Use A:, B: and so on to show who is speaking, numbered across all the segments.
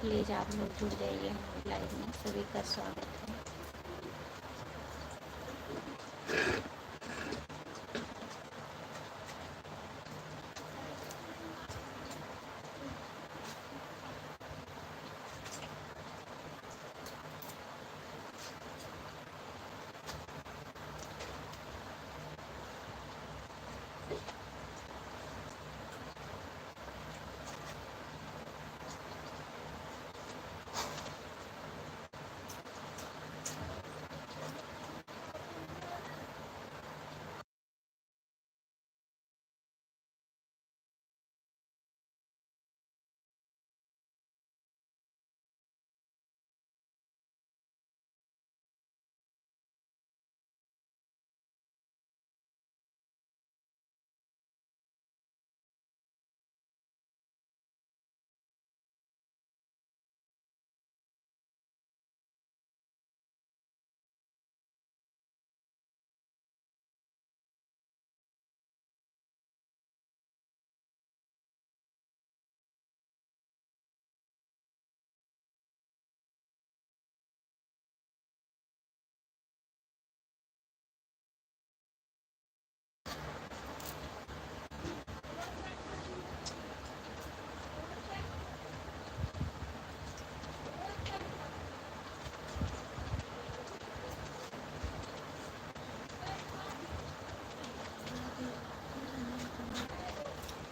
A: Please आप लोग जुड़ जाइए हमारी लाइव में, सभी का स्वागत है।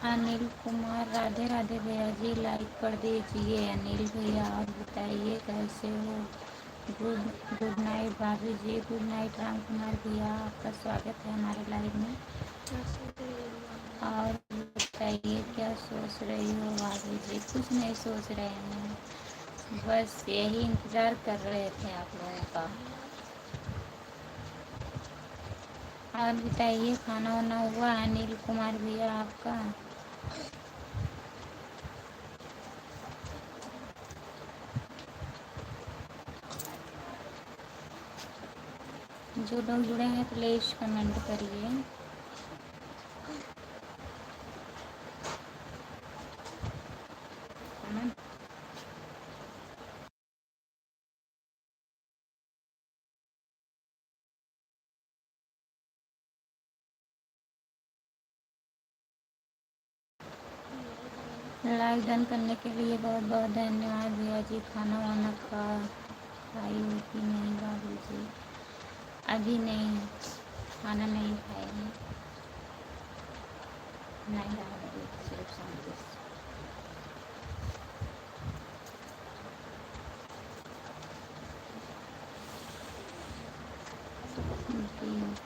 A: अनिल कुमार, राधे राधे भैया जी, लाइक कर दीजिए अनिल भैया। और बताइए कैसे हो? गुड गुड नाइट भाभी जी, गुड नाइट राम कुमार भैया, आपका स्वागत है हमारे लाइव में। और बताइए क्या सोच रही हो भाभी जी? कुछ नहीं सोच रहे हैं, बस यही इंतज़ार कर रहे थे आप लोगों का। और बताइए खाना वाना हुआ अनिल कुमार भैया आपका? जो लोग जुड़े हैं प्लीज़ कमेंट करिए। लाइक डन करने के लिए बहुत बहुत धन्यवाद भैया जी। खाना वाना खाई हो कि नहीं बाबू जी? अभी नहीं, खाना नहीं खाएंगे। नहीं बाबू, सिर्फ शांति से।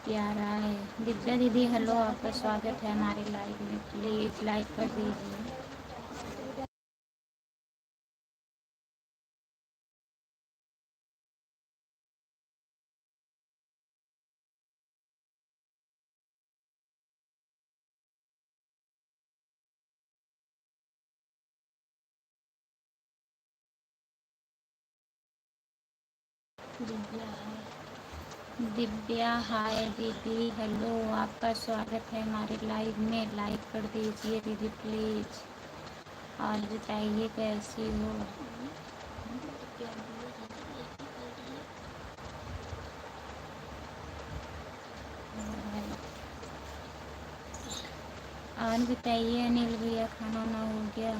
A: प्यारा है। दिव्या दीदी हेलो, आपका स्वागत है हमारे लाइव में, प्लीज़ लाइक कर दीजिए। दिव्या हाय दीदी हेलो, आपका स्वागत है हमारे लाइव में, लाइक कर दीजिए दीदी प्लीज़। और बताइए कैसी हो? और बताइए अनिल भैया खाना वाना हो गया?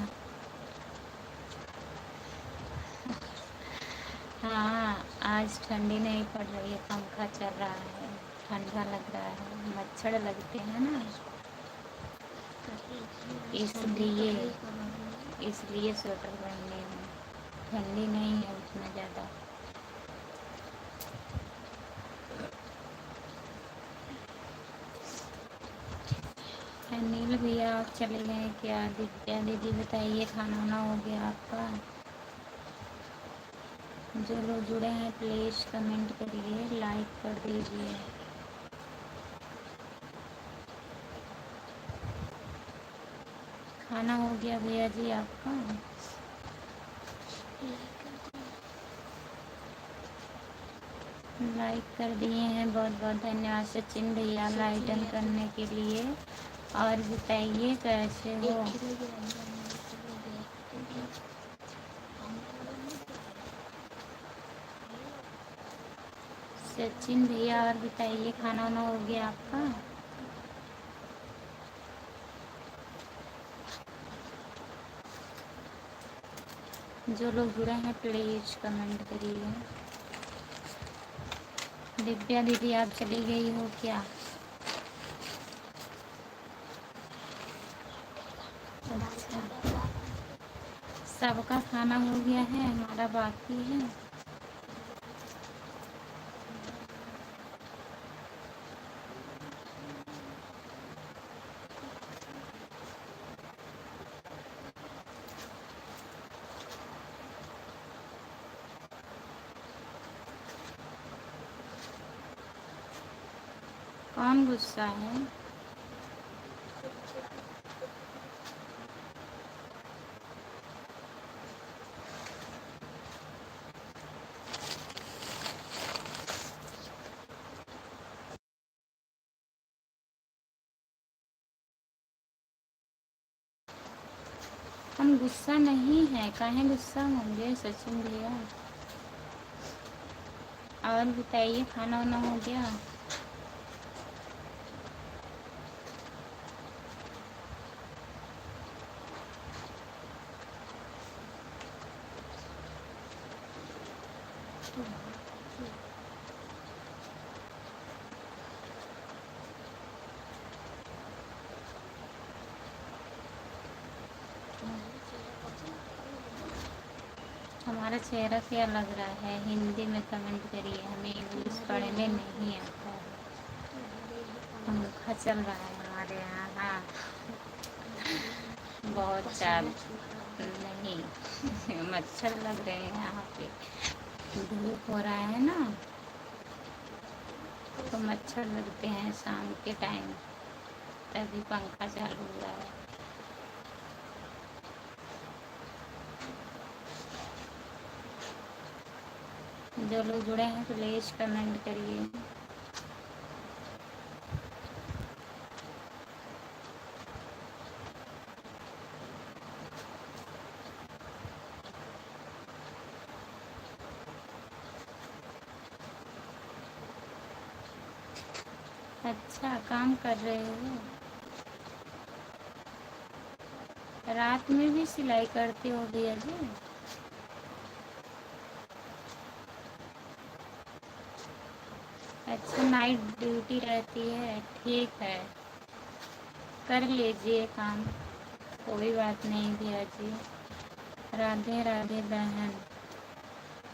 A: हाँ, आज ठंडी नहीं पड़ रही है, पंखा चल रहा है, ठंडा लग रहा है, मच्छर लगते हैं ना, इसलिए इसलिए स्वेटर पहने हैं। ठंडी नहीं है उतना ज़्यादा। अनिल भैया आप चले गए क्या? दिव्या दीदी बताइए खाना वाना हो गया आपका? जो लोग जुड़े हैं प्लीज़ कमेंट करिए, लाइक कर दीजिए। खाना हो गया भैया जी आपका? लाइक कर दिए हैं, बहुत बहुत धन्यवाद सचिन भैया लाइक डन करने के लिए। और बताइए कैसे हो? सचिन भैया और बताइए, खाना वाना हो गया आपका? जो लोग जुड़े हैं प्लीज़ कमेंट करिए। दिव्या दीदी आप चली गई हो क्या? अच्छा, सबका खाना हो गया है, हमारा बाकी है। कौन गुस्सा है? हम गुस्सा नहीं है, काहे गुस्सा होंगे सचिन भैया। और बताइए, खाना वाना हो गया? हमारा चेहरा क्या लग रहा है? हिंदी में कमेंट करिए, हमें इंग्लिश पढ़ने नहीं आता है। पंखा चल रहा है हमारे यहाँ। हाँ, बहुत ज़्यादा नहीं मच्छर लग रहे हैं यहाँ पे, धूप हो रहा है ना, तो मच्छर लगते हैं शाम के टाइम, तभी पंखा चालू हुआ है। जो लोग जुड़े हैं प्लीज़ कमेंट करिए। अच्छा, काम कर रहे हो? रात में भी सिलाई करते हो भैया जी? अच्छा, नाइट ड्यूटी रहती है, ठीक है, कर लीजिए काम, कोई बात नहीं भैया जी। राधे राधे बहन,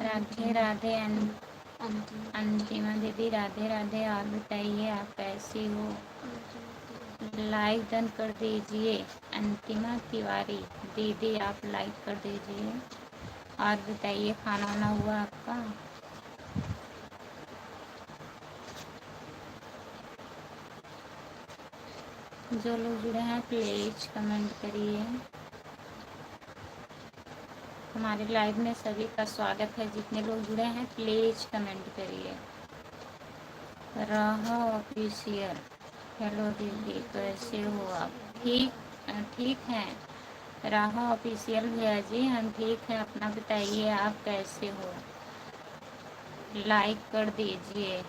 A: राधे राधे अंतिमा दीदी, राधे राधे। और बताइए आप कैसी हो? लाइक डन कर दीजिए। अंतिमा तिवारी दीदी आप लाइक कर दीजिए। और बताइए, खाना वाना हुआ आपका? जो लोग जुड़े हैं प्लीज़ कमेंट करिए। हमारे लाइव में सभी का स्वागत है, जितने लोग जुड़े हैं प्लीज़ कमेंट करिए। राहा ऑफिशियल, हेलो दीदी कैसे हो आप? ठीक हैं राहा ऑफिशियल भैया जी, हम ठीक हैं, अपना बताइए आप कैसे हो? लाइक कर दीजिए।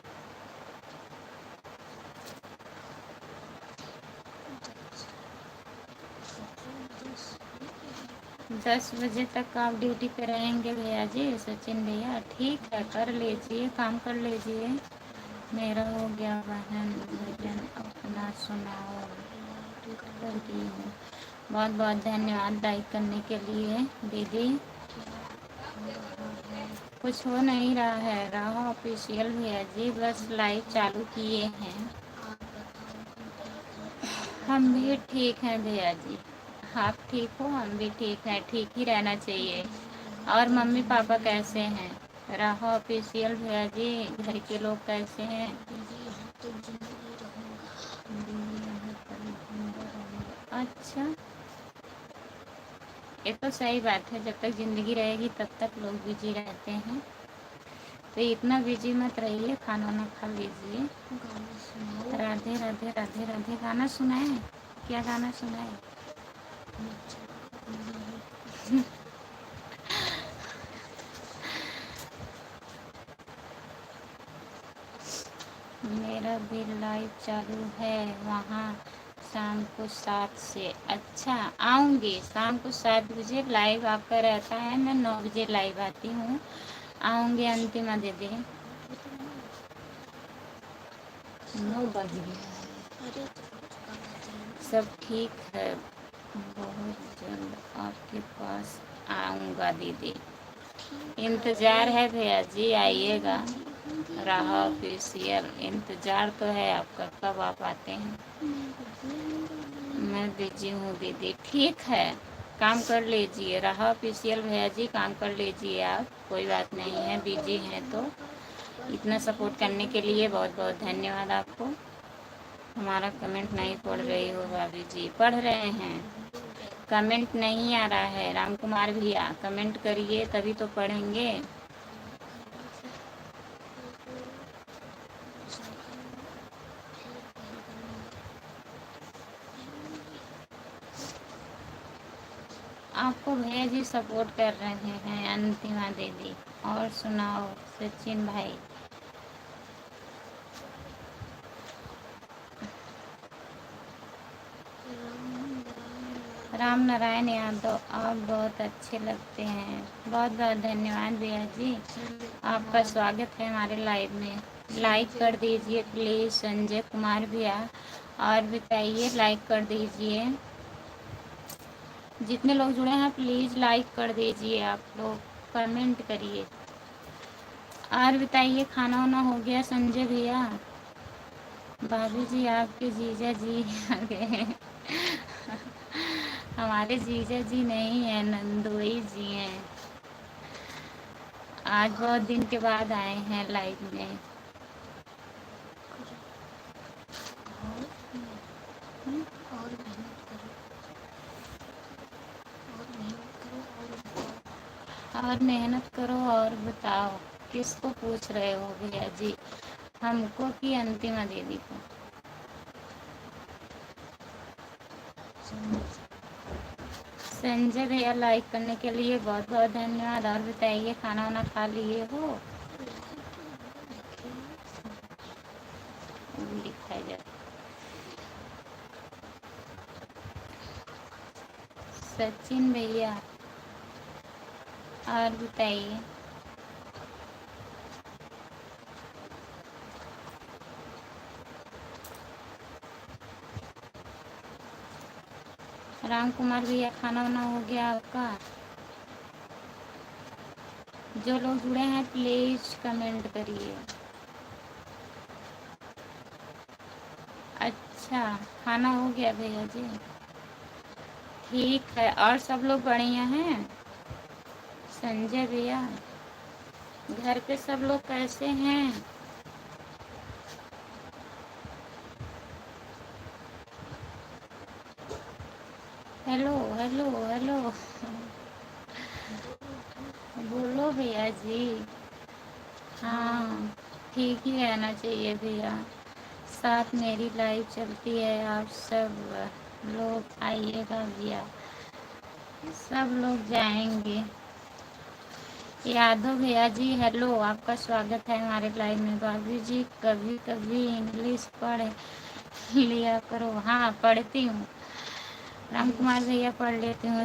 A: 10 बजे तक आप ड्यूटी पे रहेंगे भैया जी? सचिन भैया ठीक है, कर लीजिए, काम कर लीजिए। मेरा हो गया बहन, भजन अपना सुनाओ कर दी हूँ। बहुत बहुत धन्यवाद लाइक करने के लिए दीदी। कुछ हो नहीं रहा है राहा ऑफिशियल भैया जी, बस लाइव चालू किए हैं। हम भी ठीक हैं भैया जी, आप ठीक हो? हम भी ठीक हैं, ठीक ही रहना चाहिए। और मम्मी पापा कैसे हैं? राहा ऑफिशियल भैया जी, घर के लोग कैसे हैं? अच्छा, ये तो सही बात है, जब तक ज़िंदगी रहेगी तब तक लोग बिजी रहते हैं, तो इतना बिजी मत रहिए, खाना वाना खा लीजिए। राधे राधे राधे राधे। गाना सुनाए? क्या गाना सुनाए? मेरा भी लाइव चालू है वहाँ शाम को 7 से। अच्छा, आऊँगी शाम को 7 बजे लाइव आपका रहता है, मैं 9 बजे लाइव आती हूँ। आऊँगी अंतिमा दीदी। 9 बज गया। सब ठीक है, बहुत जल्द आपके पास आऊँगा दीदी। इंतज़ार है भैया जी, आइएगा। राहा ऑफिशियल इंतज़ार तो है आपका, कब आप आते हैं। मैं बिजी हूँ दीदी। ठीक है, काम कर लीजिए। राहा ऑफिशियल भैया जी, काम कर लीजिए आप, कोई बात नहीं है, बिजी हैं तो। इतना सपोर्ट करने के लिए बहुत बहुत धन्यवाद आपको। हमारा कमेंट नहीं पढ़ रही हो भाभी जी? पढ़ रहे हैं, कमेंट नहीं आ रहा है। राम कुमार भैया कमेंट करिए तभी तो पढ़ेंगे। आपको भैया जी सपोर्ट कर रहे हैं, अंतिमा दीदी। और सुनाओ सचिन भाई। राम नारायण यादव, आप बहुत अच्छे लगते हैं। बहुत बहुत धन्यवाद भैया जी, आपका स्वागत है हमारे लाइव में। लाइक कर दीजिए प्लीज़ संजय कुमार भैया, और बताइए लाइक कर दीजिए। जितने लोग जुड़े हैं प्लीज़ लाइक कर दीजिए, आप लोग कमेंट करिए। और बताइए खाना वाना हो गया संजय भैया? भाभी जी आपके जीजा जी आ गए हैं। हमारे जीजा जी नहीं हैं, नंदोई जी हैं। आज बहुत दिन के बाद आए हैं लाइव में। और मेहनत करो और बताओ। किसको पूछ रहे हो भैया जी? हमको कि अंतिमा दीदी को? संजय भैया लाइक करने के लिए बहुत बहुत धन्यवाद। और बताइए खाना वाना खा लिए हो? दिखाई जाए। सचिन भैया और बताइए। राम कुमार भैया खाना वाना हो गया आपका? जो लोग जुड़े हैं प्लीज कमेंट करिए। अच्छा, खाना हो गया भैया जी? ठीक है, और सब लोग बढ़िया हैं? संजय भैया, घर पे सब लोग कैसे हैं? हेलो हेलो हेलो, बोलो भैया जी। हाँ, ठीक ही रहना चाहिए भैया। साथ मेरी लाइव चलती है, आप सब लोग आइएगा भैया। सब लोग जाएंगे। यादव भैया जी हेलो, आपका स्वागत है हमारे लाइव में। भाभी जी कभी कभी इंग्लिश पढ़ लिया करो। हाँ, पढ़ती हूँ। राम कुमार भैया पढ़ लेती हूँ।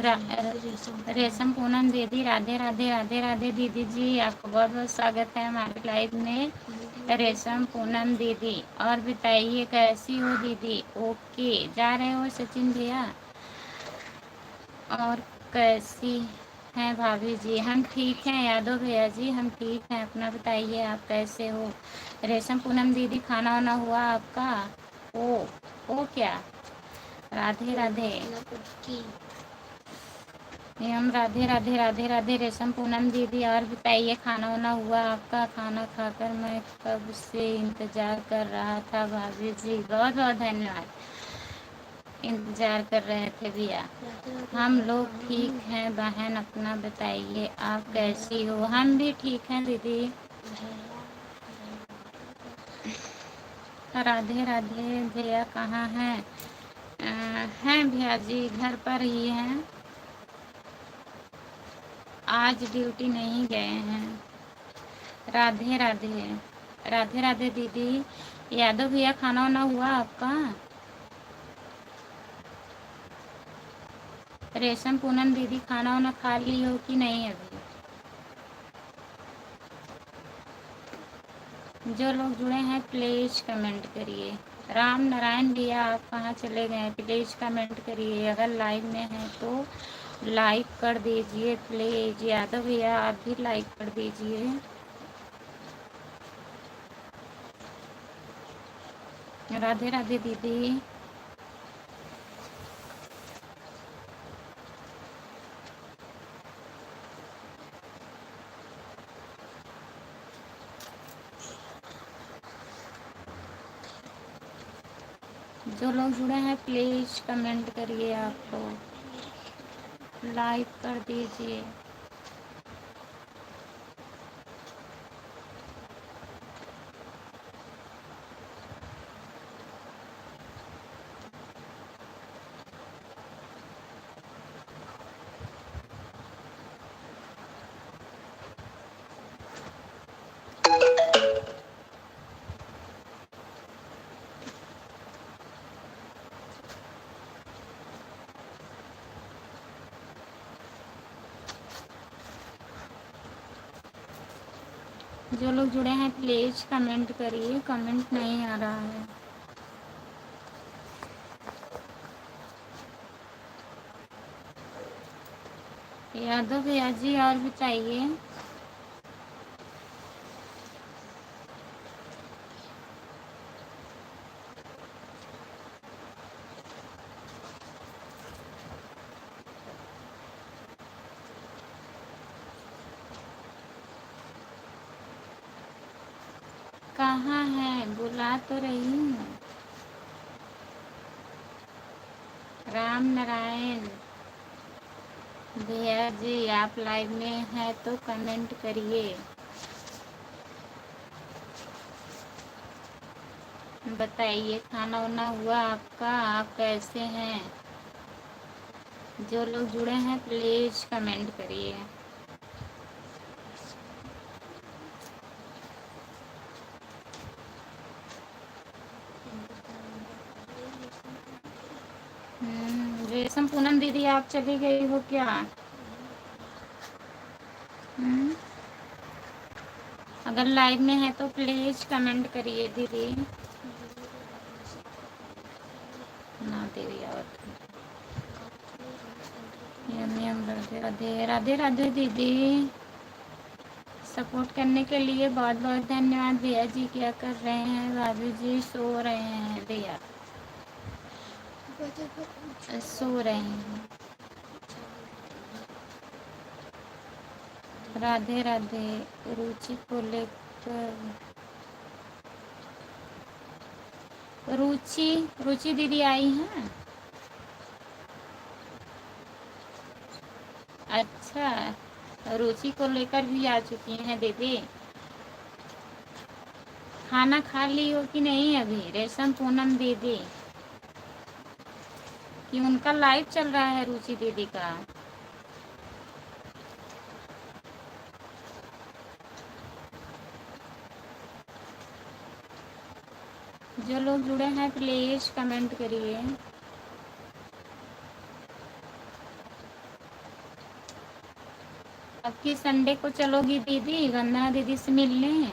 A: रेशम पूनम दीदी, राधे राधे राधे राधे दीदी जी, आपका बहुत बहुत स्वागत है हमारे लाइव में। रेशम पूनम दीदी, और बताइए कैसी हो दीदी? ओके, जा रहे हो सचिन भैया? और कैसी हैं भाभी जी? हम ठीक हैं यादव भैया जी, हम ठीक हैं। अपना बताइए आप कैसे हो? रेशम पूनम दीदी खाना वाना हुआ आपका? ओ क्या, राधे राधे। हम राधे राधे राधे राधे। रेशम पूनम दीदी, और बताइए खाना वाना हुआ आपका? खाना खाकर मैं कब से इंतज़ार कर रहा था भाभी जी। बहुत बहुत धन्यवाद, इंतज़ार कर रहे थे भैया। हम लोग ठीक हैं बहन, अपना बताइए आप कैसी हो? हम भी ठीक हैं दीदी। राधे राधे भैया कहाँ हैं? हैं भैया जी, घर पर ही हैं, आज ड्यूटी नहीं गए हैं। राधे राधे राधे राधे दीदी। यादव भैया खाना वाना हुआ आपका? रेशम पूनम दीदी खाना वाना खा ली हो कि नहीं अभी? जो लोग जुड़े हैं प्लीज़ कमेंट करिए। राम नारायण भैया आप कहाँ चले गए? प्लीज़ कमेंट करिए। अगर लाइव में हैं तो लाइक कर दीजिए प्लीज़। यादव भैया आप भी लाइक कर दीजिए। राधे राधे दीदी। जो लोग जुड़े हैं प्लीज़ कमेंट करिए, आप लोग लाइक कर दीजिए। जो लोग जुड़े हैं प्लीज़ कमेंट करिए। कमेंट नहीं आ रहा है। यादव भैया जी और बताइए। कहाँ है? बुला तो रही हूँ। राम नारायण भैया जी आप लाइव में हैं तो कमेंट करिए। बताइए खाना वाना हुआ आपका? आप कैसे हैं? जो लोग जुड़े हैं प्लीज़ कमेंट करिए। रेशम पूनम दीदी आप चली गई हो क्या? हम्म, अगर लाइव में है तो प्लीज़ कमेंट करिए दीदी। ना देवी आवत राधे राधे। राधे राधे दीदी। सपोर्ट करने के लिए बहुत बहुत धन्यवाद। भैया जी क्या कर रहे हैं? भाभी जी सो रहे हैं। भैया सो रहे हैं। राधे राधे। रुचि को लेकर रुचि रुचि दीदी आई हैं? अच्छा, रुचि को लेकर भी आ चुकी हैं दीदी। खाना खा ली हो कि नहीं अभी रेशम पूनम दीदी? कि उनका लाइव चल रहा है रुचि दीदी का? जो लोग जुड़े हैं प्लीज़ कमेंट करिए। अब की संडे को चलोगी दीदी वंदना दीदी से मिलने?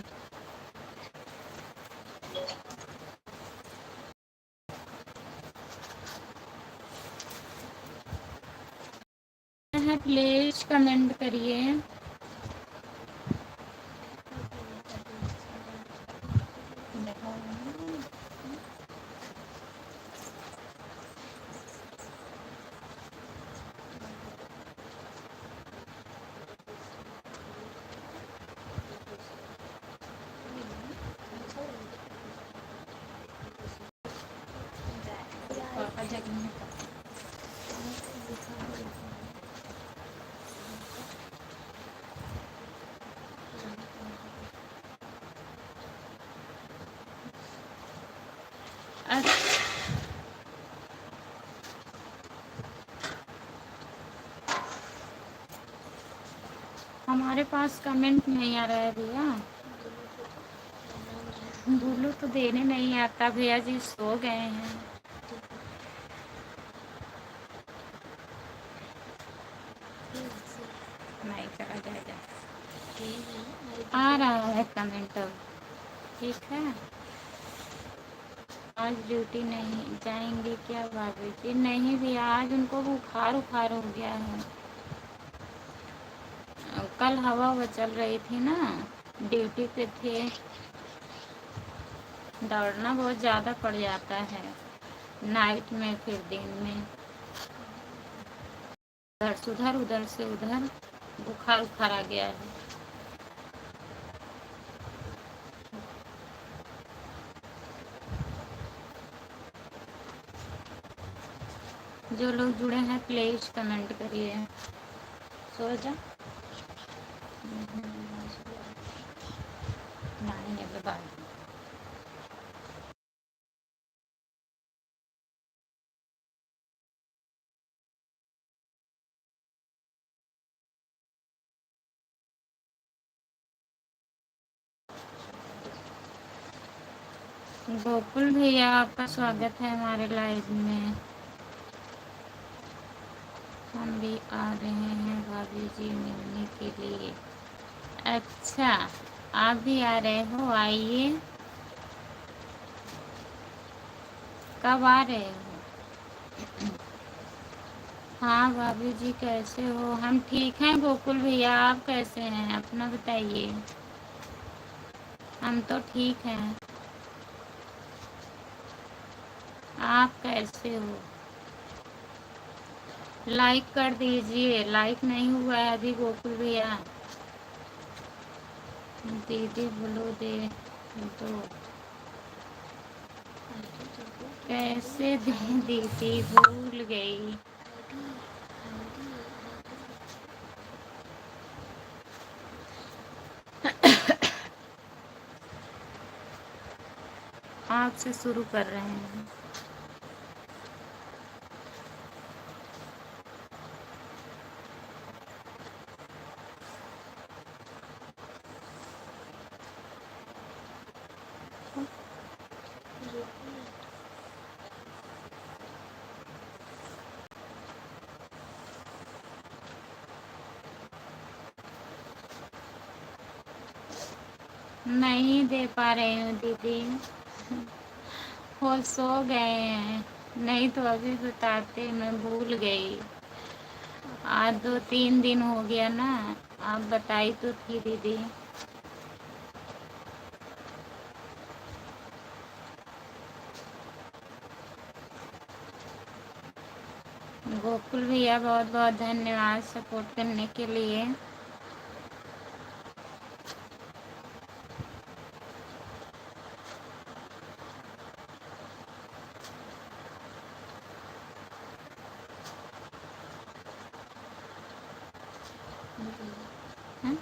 A: प्लीज़ कमेंट करिए। हमारे पास कमेंट नहीं आ रहा है भैया। बोलो तो देने नहीं आता, भैया जी सो गए हैं। नहीं चला जाएगा, आ रहा है कमेंट अब। ठीक है, आज ड्यूटी नहीं जाएंगे क्या भाभी जी? नहीं भैया, आज उनको बुखार उखार हो गया है। कल हवा वो चल रही थी ना, ड्यूटी पे थे, दौड़ना बहुत ज़्यादा पड़ जाता है नाइट में, फिर दिन में उधर से उधर से उधर, बुखार उखार आ गया है। जो लोग जुड़े हैं प्लीज कमेंट करिए। सो जा नहीं अभी बाद। गोकुल भैया, आपका स्वागत है हमारे लाइव में। हम भी आ रहे हैं भाभी जी मिलने के लिए। अच्छा, आप भी आ रहे हो? आइए। कब आ रहे हो? हाँ भाभी जी, कैसे हो? हम ठीक हैं गोकुल भैया, आप कैसे हैं? अपना बताइए। हम तो ठीक हैं, आप कैसे हो? लाइक कर दीजिए, लाइक नहीं हुआ है अभी गोकुल भैया। दीदी बोलो दे दो, कैसे दे दीदी, भूल गई। आपसे शुरू कर रहे हैं। नहीं दे पा रही हूँ दीदी, वो सो गए हैं। नहीं तो अभी बताते, मैं भूल गई। आज 2-3 दिन हो गया ना, आप बताई तो थी दीदी। गोकुल भैया, बहुत बहुत धन्यवाद सपोर्ट करने के लिए। हाँ?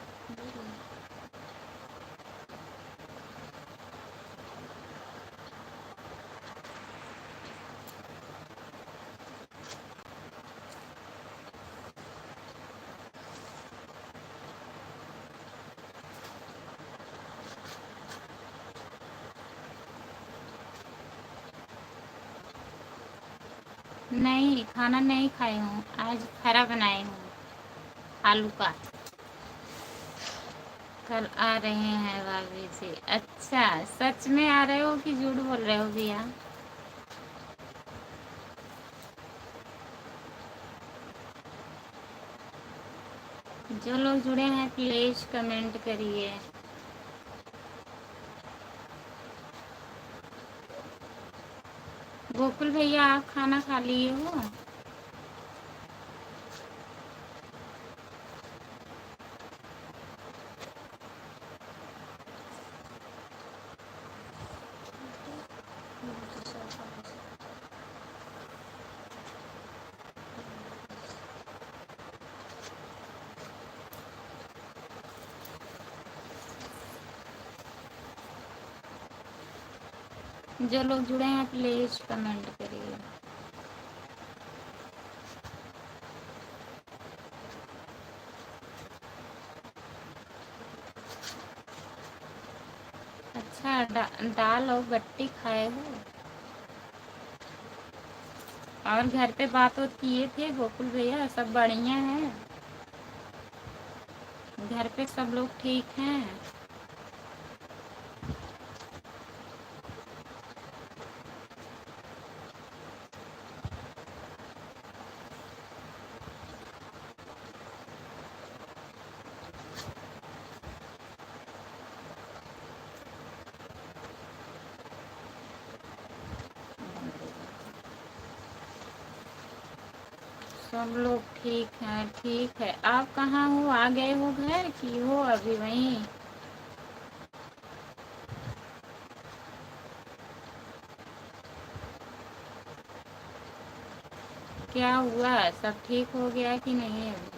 A: नहीं, खाना नहीं खाई हूँ, आज खरा बनाई हूँ आलू का। कल आ रहे हैं भाभी जी। अच्छा, सच में आ रहे हो कि झूठ बोल रहे हो भैया? जो लोग जुड़े हैं प्लीज कमेंट करिए। गोकुल भैया, आप खाना खा लिए हो? जो लोग जुड़े हैं प्लीज कमेंट करिए। अच्छा, दाल और बट्टी खाए हो। और घर पे बात तो किए थे गोकुल भैया, सब बढ़िया है। घर पे सब लोग ठीक हैं। सब लोग ठीक हैं, ठीक है। आप कहाँ हो, आ गए हो घर कि हो अभी वहीं? क्या हुआ, सब ठीक हो गया कि नहीं अभी?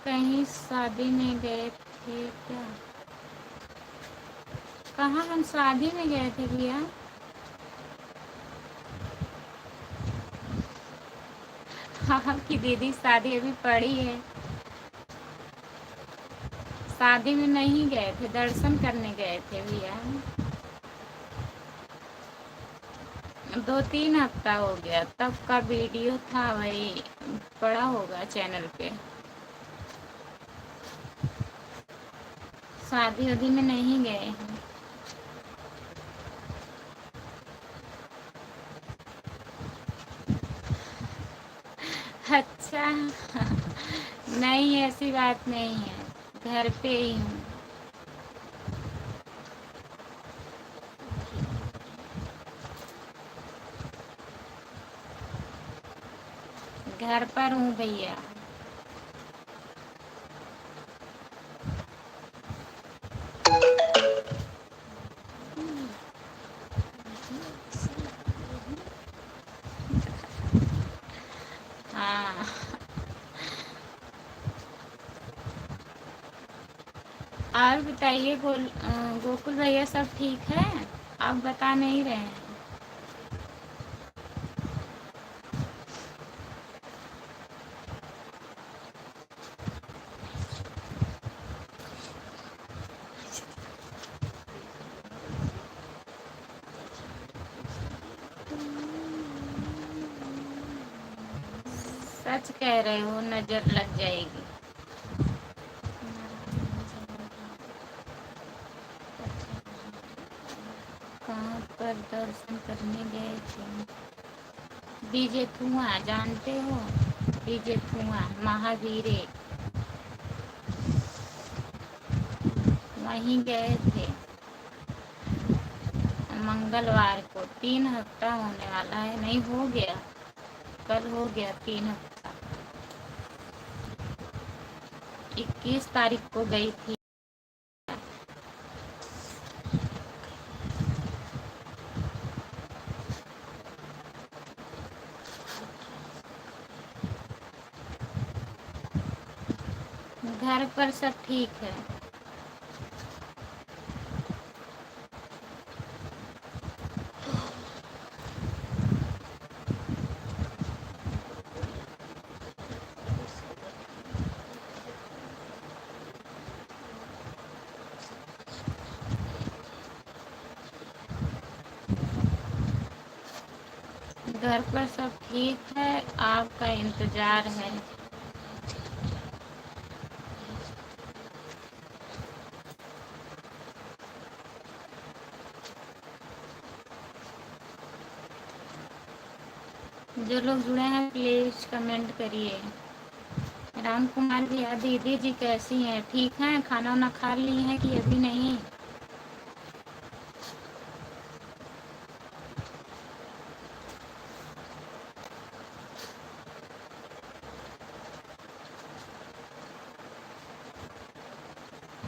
A: कहीं शादी में गए थे क्या? कहाँ, हम शादी में गए थे भैया? हाँ, आपकी दीदी शादी अभी पड़ी है। शादी में नहीं गए थे, दर्शन करने गए थे भैया। 2-3 हफ्ता हो गया, तब का वीडियो था, वही पड़ा होगा चैनल पे। शादी वादी में नहीं गए हैं। अच्छा। नहीं, ऐसी बात नहीं है, घर पे ही हूँ। घर पर हूँ भैया। हाँ। और बताइए, गोकुल भैया सब ठीक है? आप बता नहीं रहे हैं। सच कह रहे हो, नजर लग जाएगी। कहाँ पर दर्शन करने गए थे? डीजे धुआं जानते हो? डीजे धुआं महावीरे, वहीं गए थे मंगलवार को। 3 हफ्ता होने वाला है, नहीं हो गया, कल हो गया 3 हफ्ता। 21 तारीख को गई थी। घर पर सब ठीक है। घर पर सब ठीक है, आपका इंतजार है। जो लोग जुड़े हैं प्लीज कमेंट करिए। राम कुमार भैया, दीदी जी कैसी हैं, ठीक हैं? खाना वाना खा ली हैं कि अभी नहीं?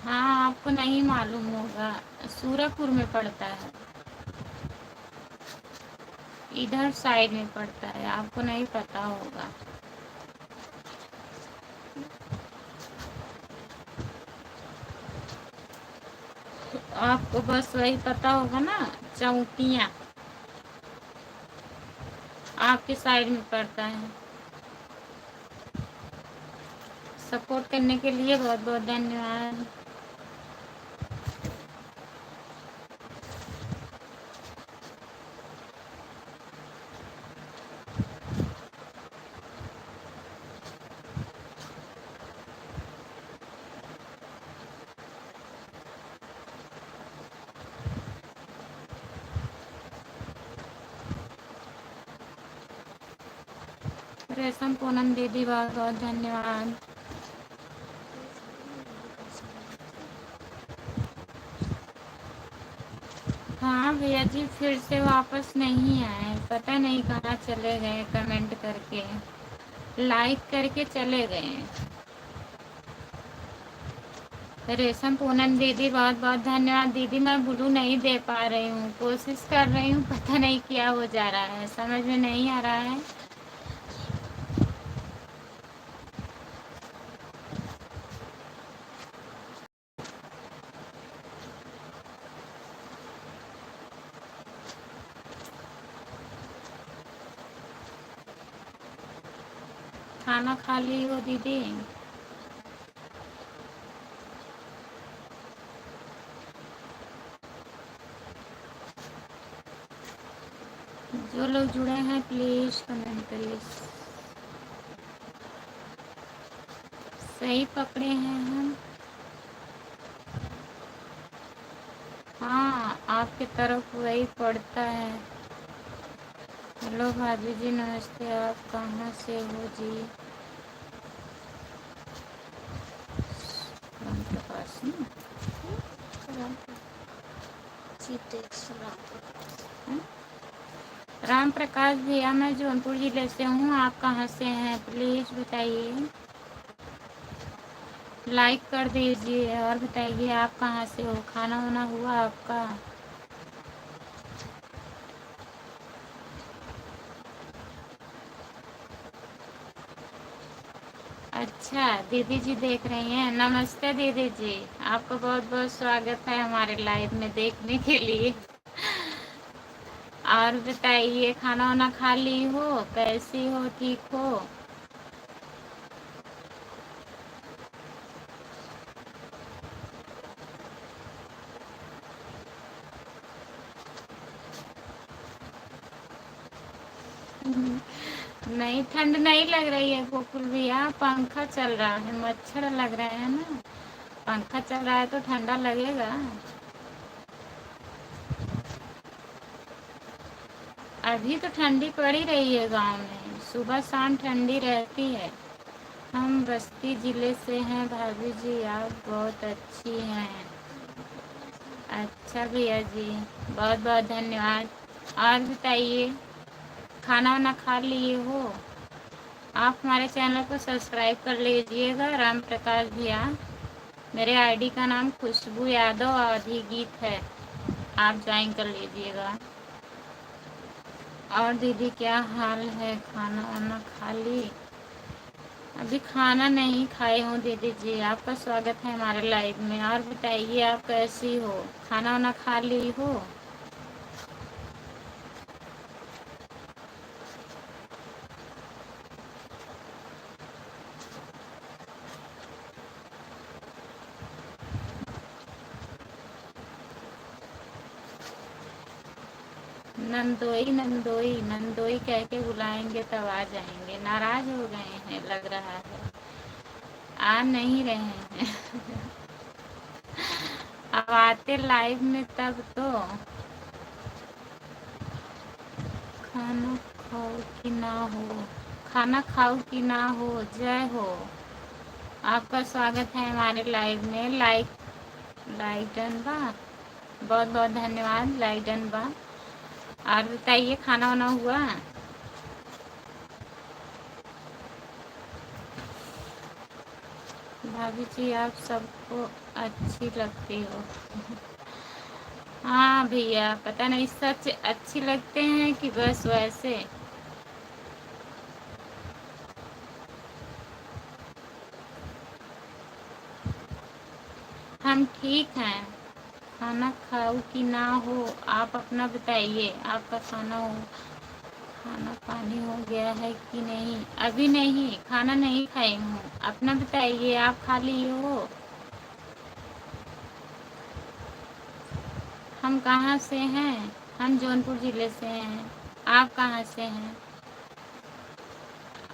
A: हाँ, आपको नहीं मालूम होगा, सूरजपुर में पड़ता है, इधर साइड में पड़ता है, आपको नहीं पता होगा। आपको बस वही पता होगा ना, चौकियाँ आपके साइड में पड़ता है। सपोर्ट करने के लिए बहुत बहुत धन्यवाद। रेशम पूनम दीदी बहुत बहुत धन्यवाद। हाँ भैया जी, फिर से वापस नहीं आए, पता नहीं कहाँ चले गए। कमेंट करके लाइक करके चले गए। रेशम पूनम दीदी बहुत बहुत धन्यवाद। दीदी मैं ब्लू नहीं दे पा रही हूँ, कोशिश कर रही हूँ, पता नहीं क्या हो जा रहा है, समझ में नहीं आ रहा है। खाना खा ली हो दीदी? जो लोग जुड़े हैं प्लीज कमेंट करिए। सही पकड़े हैं हम। हाँ, आपके तरफ वही पड़ता है। हेलो भाभी जी, नमस्ते। आप कहाँ से हो जी? राम प्रकाश ना? हाँ? राम प्रकाश भैया, मैं जौनपुर जिले से हूँ। आप कहाँ से हैं प्लीज़ बताइए। लाइक कर दीजिए और बताइए आप कहाँ से हो। खाना वाना हुआ आपका? अच्छा, दीदी जी देख रही हैं। नमस्ते दीदी जी, आपका बहुत बहुत स्वागत है हमारे लाइव में देखने के लिए। और बताइए खाना वाना खा ली हो, कैसी हो, ठीक हो? नहीं, ठंड नहीं लग रही है गोकुल भैया, पंखा चल रहा है, मच्छर लग रहे हैं ना। पंखा चल रहा है तो ठंडा लगेगा। अभी तो ठंडी पड़ ही रही है गांव में, सुबह शाम ठंडी रहती है। हम बस्ती जिले से हैं भाभी जी, आप बहुत अच्छी हैं। अच्छा भैया जी, बहुत बहुत धन्यवाद। और बताइए खाना वाना खा लिए हो? आप हमारे चैनल को सब्सक्राइब कर लीजिएगा। राम प्रकाश भैया, मेरे आईडी का नाम खुशबू यादव अधिगीत है, आप ज्वाइन कर लीजिएगा। और दीदी क्या हाल है, खाना वाना खा ली? अभी खाना नहीं खाई हूँ दीदी जी। आपका स्वागत है हमारे लाइव में। और बताइए आप कैसी हो, खाना वाना खा ली हो? नंदोई नंदोई नंदोई कह के बुलाएंगे तब आ जाएंगे। नाराज हो गए हैं लग रहा है, आ नहीं रहे हैं। अब आते लाइव में तब तो। खाना खाओ कि ना हो, खाना खाओ कि ना हो, जय हो। आपका स्वागत है हमारे लाइव में। लाइक डन बा, बहुत बहुत धन्यवाद। लाइक डन बा। और बताइए खाना वाना हुआ? भाभी जी आप सबको अच्छी लगती हो। हाँ भैया, पता नहीं सच अच्छी लगते हैं कि बस वैसे। हम ठीक हैं। खाना खाऊं कि ना हो, आप अपना बताइए। आपका खाना पानी हो गया है कि नहीं? अभी नहीं, खाना नहीं खाई हूँ। अपना बताइए, आप खा लिए हो? हम कहाँ से हैं? हम जौनपुर ज़िले से हैं। आप कहाँ से हैं?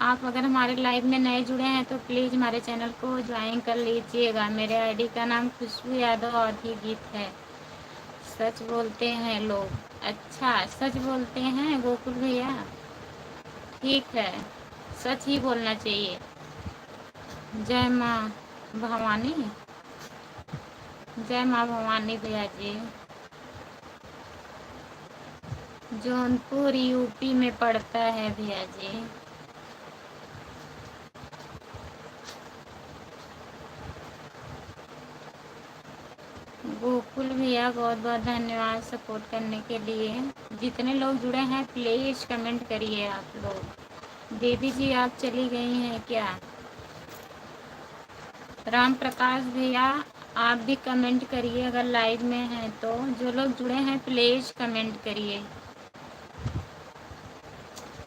A: आप अगर हमारे लाइव में नए जुड़े हैं तो प्लीज़ हमारे चैनल को ज्वाइन कर लीजिएगा। मेरे आईडी का नाम खुशबू यादव औधी गीत है। सच बोलते हैं लोग। अच्छा, सच बोलते हैं गोकुल भैया? ठीक है, सच ही बोलना चाहिए। जय माँ भवानी। जय माँ भवानी भैया जी। जौनपुर यूपी में पड़ता है भैया जी। गोकुल भैया बहुत बहुत धन्यवाद सपोर्ट करने के लिए। जितने लोग जुड़े हैं प्लीज़ कमेंट करिए आप लोग। दीदी जी आप चली गई हैं क्या? राम प्रकाश भैया आप भी कमेंट करिए अगर लाइव में हैं तो। जो लोग जुड़े हैं प्लीज़ कमेंट करिए।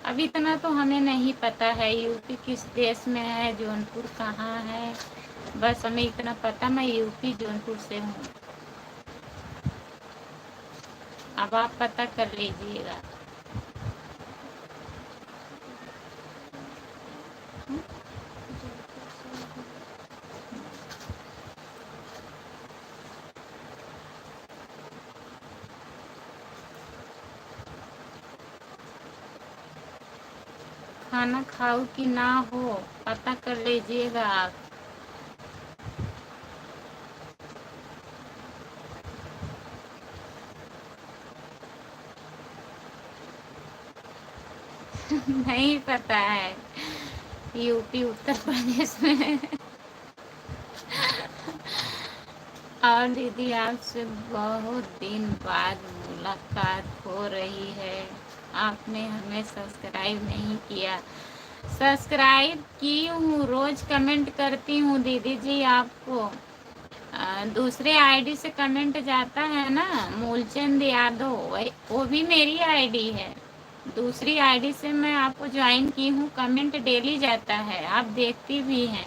A: अभी इतना तो हमें नहीं पता है यूपी किस देश में है, जौनपुर कहाँ है। बस हमें इतना पता, मैं यूपी जौनपुर से हूँ। अब आप पता कर लीजिएगा। खाना खाओ कि ना हो, पता कर लीजिएगा आप। नहीं पता है, यूपी उत्तर प्रदेश में है। और दीदी आपसे बहुत दिन बाद मुलाकात हो रही है। आपने हमें सब्सक्राइब नहीं किया। सब्सक्राइब की हूँ, रोज कमेंट करती हूँ दीदी जी आपको। दूसरे आईडी से कमेंट जाता है ना, मूलचंद यादव, वो भी मेरी आईडी है। दूसरी आईडी से मैं आपको ज्वाइन की हूँ, कमेंट डेली जाता है, आप देखती भी हैं।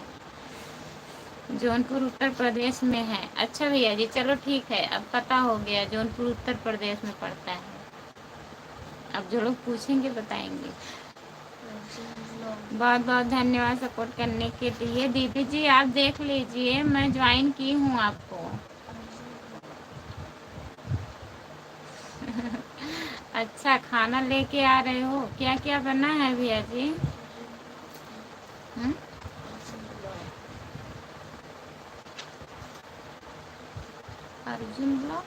A: जौनपुर उत्तर प्रदेश में है। अच्छा भैया जी, चलो ठीक है, अब पता हो गया जौनपुर उत्तर प्रदेश में पड़ता है। अब जो लोग पूछेंगे बताएंगे। बहुत बहुत धन्यवाद सपोर्ट करने के लिए। दीदी जी आप देख लीजिए, मैं ज्वाइन की हूँ आपको। अच्छा, खाना लेके आ रहे हो? क्या क्या बना है भैया जी? हुँ? अर्जुन ब्लॉग?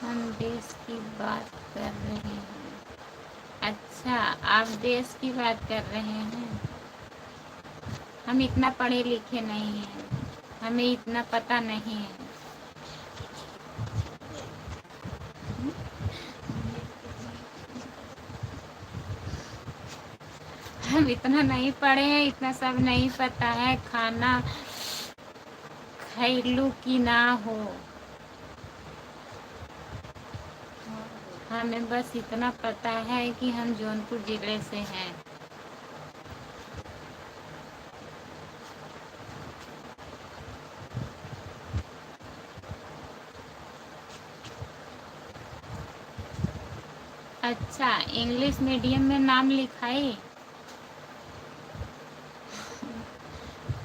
A: हम देश की बात कर रहे हैं। अच्छा, आप देश की बात कर रहे हैं। हम इतना पढ़े लिखे नहीं हैं, हमें इतना पता नहीं है। हम इतना नहीं पढ़े हैं, इतना सब नहीं पता है। खाना खैलू की ना हो, हमें बस इतना पता है कि हम जौनपुर ज़िले से हैं। अच्छा, इंग्लिश मीडियम में नाम लिखाई?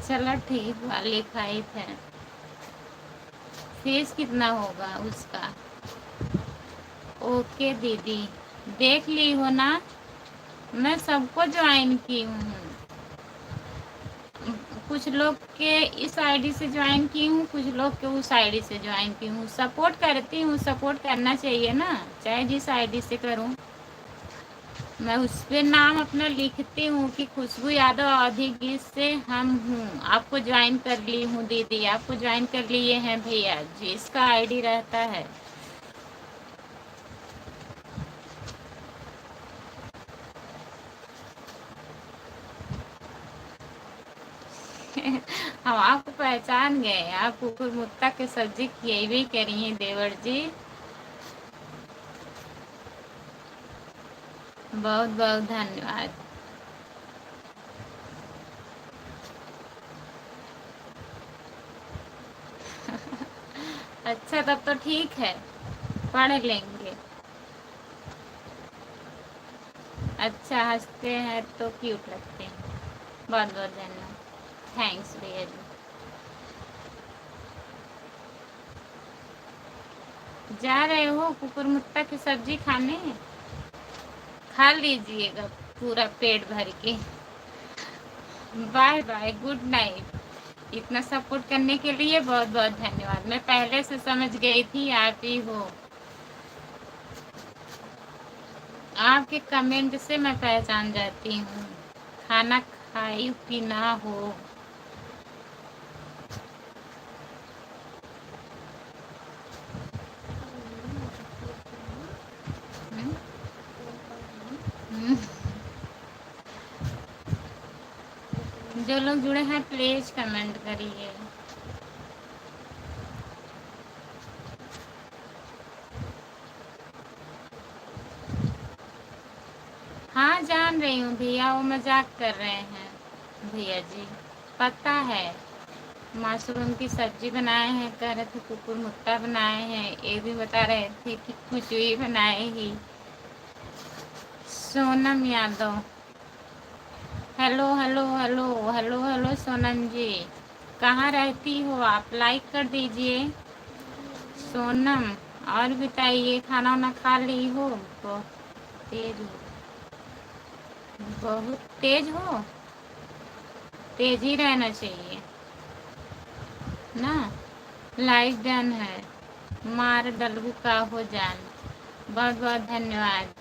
A: चलो ठीक बा, लिखाई थे। फीस कितना होगा उसका? ओके दीदी, देख ली हो ना, मैं सबको ज्वाइन की हूँ। कुछ लोग के इस आईडी से ज्वाइन की हूँ, कुछ लोग के उस आईडी से ज्वाइन की हूँ। सपोर्ट करती हूँ, सपोर्ट करना चाहिए ना, चाहे जिस आईडी से करूँ। मैं उस पे नाम अपना लिखती हूँ कि खुशबू यादव अवधी गीत से हम हूँ। आपको ज्वाइन कर ली हूँ दीदी, आपको ज्वाइन कर लिए हैं भैया, जिसका आईडी रहता है। हम आपको पहचान गए, आप कुकुर मुत्ता के सब्जी खिएबे करिए देवर जी। बहुत बहुत धन्यवाद। अच्छा तब तो ठीक है, पढ़ लेंगे। अच्छा हंसते हैं तो क्यूट लगते हैं। बहुत बहुत धन्यवाद। थैंक्स भैया जी। जा रहे हो कुकुर मुत्ता की सब्जी खाने? खा लीजिएगा पूरा पेट भर के। Bye bye, good night. इतना सपोर्ट करने के लिए बहुत बहुत धन्यवाद। मैं पहले से समझ गई थी आप ही हो। आपके कमेंट से मैं पहचान जाती हूँ। खाना खाई कि ना हो। हम्म, हम्म। जो लोग जुड़े हैं प्लीज कमेंट करिए। हाँ जान रही हूँ भैया, वो मजाक कर रहे हैं भैया जी, पता है। मशरूम की सब्जी बनाए हैं, कह रहे थे कुकुर मुत्ता बनाए हैं, ये भी बता रहे थे कि खिचड़ी बनाए ही। Sonam Yadav, hello hello hello hello hello Sonam ji, कहाँ रहती हो आप? लाइक कर दीजिए सोनम। और बताइए खाना वाना खा ली हो? बहुत तेज हो, बहुत तेज हो। तेज ही रहना चाहिए ना। लाइक डन है, मार डलबू का हो जान। बहुत बहुत धन्यवाद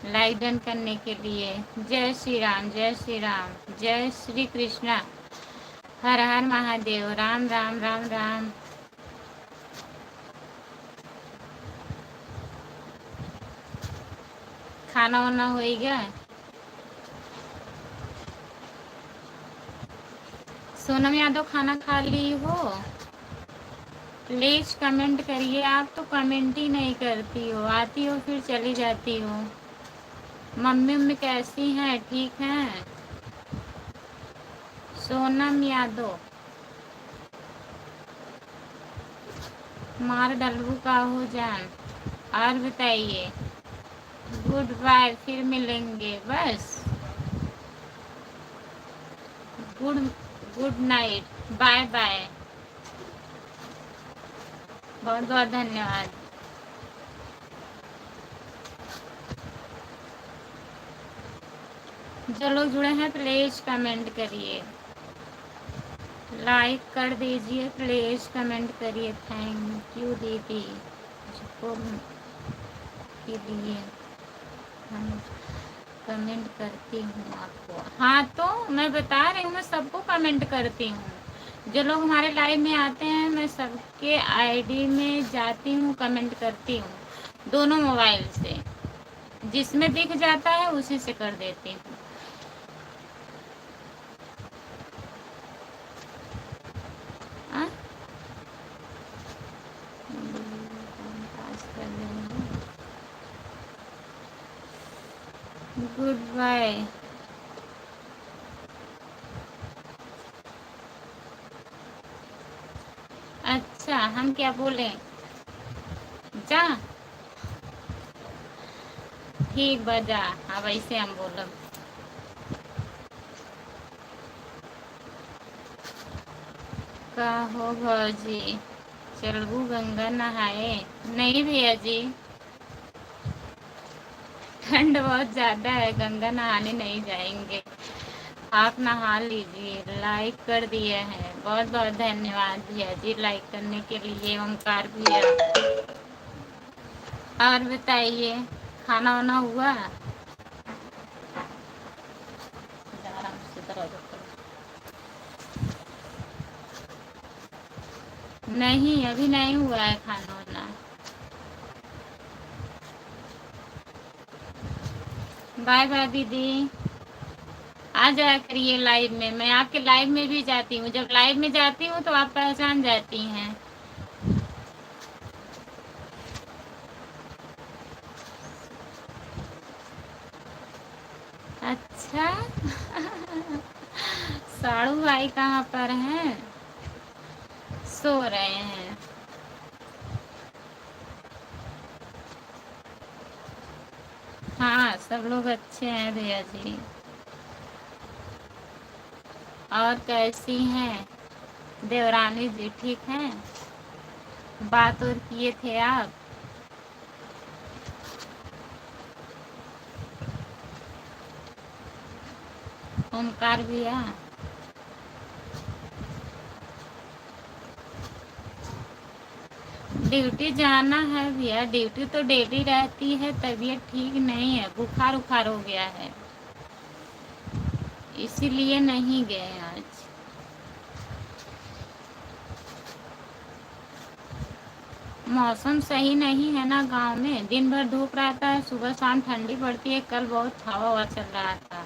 A: लाइक डन करने के लिए। जय श्री राम, जय श्री राम, जय श्री कृष्णा। हर हर महादेव, राम राम राम राम। खाना वाना हो गया? सोनम यादव खाना खा ली हो? प्लीज कमेंट करिए। आप तो कमेंट ही नहीं करती हो, आती हो फिर चली जाती हो। मम्मी उम्मी कैसी हैं? ठीक हैं? सोनम यादव, मार डलबू का हो जान। और बताइए, गुड बाय, फिर मिलेंगे बस। Good good night, bye bye. बहुत बहुत धन्यवाद। जो लोग जुड़े हैं प्लीज कमेंट करिए, लाइक कर दीजिए, प्लीज कमेंट करिए। थैंक यू दीदी सपोर्ट के लिए। हम कमेंट करती हूँ आपको। हाँ तो मैं बता रही हूँ, मैं सबको कमेंट करती हूँ। जो लोग हमारे लाइव में आते हैं मैं सबके आईडी में जाती हूँ, कमेंट करती हूँ दोनों मोबाइल से। जिसमें दिख जाता है उसी से कर देती हूँ। हाँ? Goodbye. अच्छा हम क्या बोले? जा ठीक बजा, अब ऐसे हम बोलब। का हो भौजी, चलबू गंगा नहाए? नहीं भैया जी, ठंड बहुत ज़्यादा है, गंगा नहाने नहीं जाएंगे। आप नहा लीजिए। लाइक कर दिए हैं, बहुत बहुत धन्यवाद भैया जी लाइक करने के लिए, ओमकार भैया। और बताइए खाना वाना हुआ? आराम से दरवाजा खोलो। नहीं अभी नहीं हुआ है खाना वाना। बाय बाय दीदी। आ जाया करिए लाइव में, मैं आपके लाइव में भी जाती हूँ, जब लाइव में जाती हूँ तो आप पहचान जाती हैं। अच्छा। साड़ू भाई कहाँ पर हैं? सो रहे हैं। हाँ, सब लोग अच्छे हैं भैया जी। और कैसी हैं देवरानी जी, ठीक हैं? बात और किए थे आप? ओमकार भैया? ड्यूटी जाना है भैया, ड्यूटी तो डेली रहती है, तबीयत ठीक नहीं है, बुखार उखार हो गया है, इसीलिए नहीं गए आज। मौसम सही नहीं है ना गांव में, दिन भर धूप रहता है, सुबह शाम ठंडी पड़ती है, कल बहुत हवा हवा चल रहा था।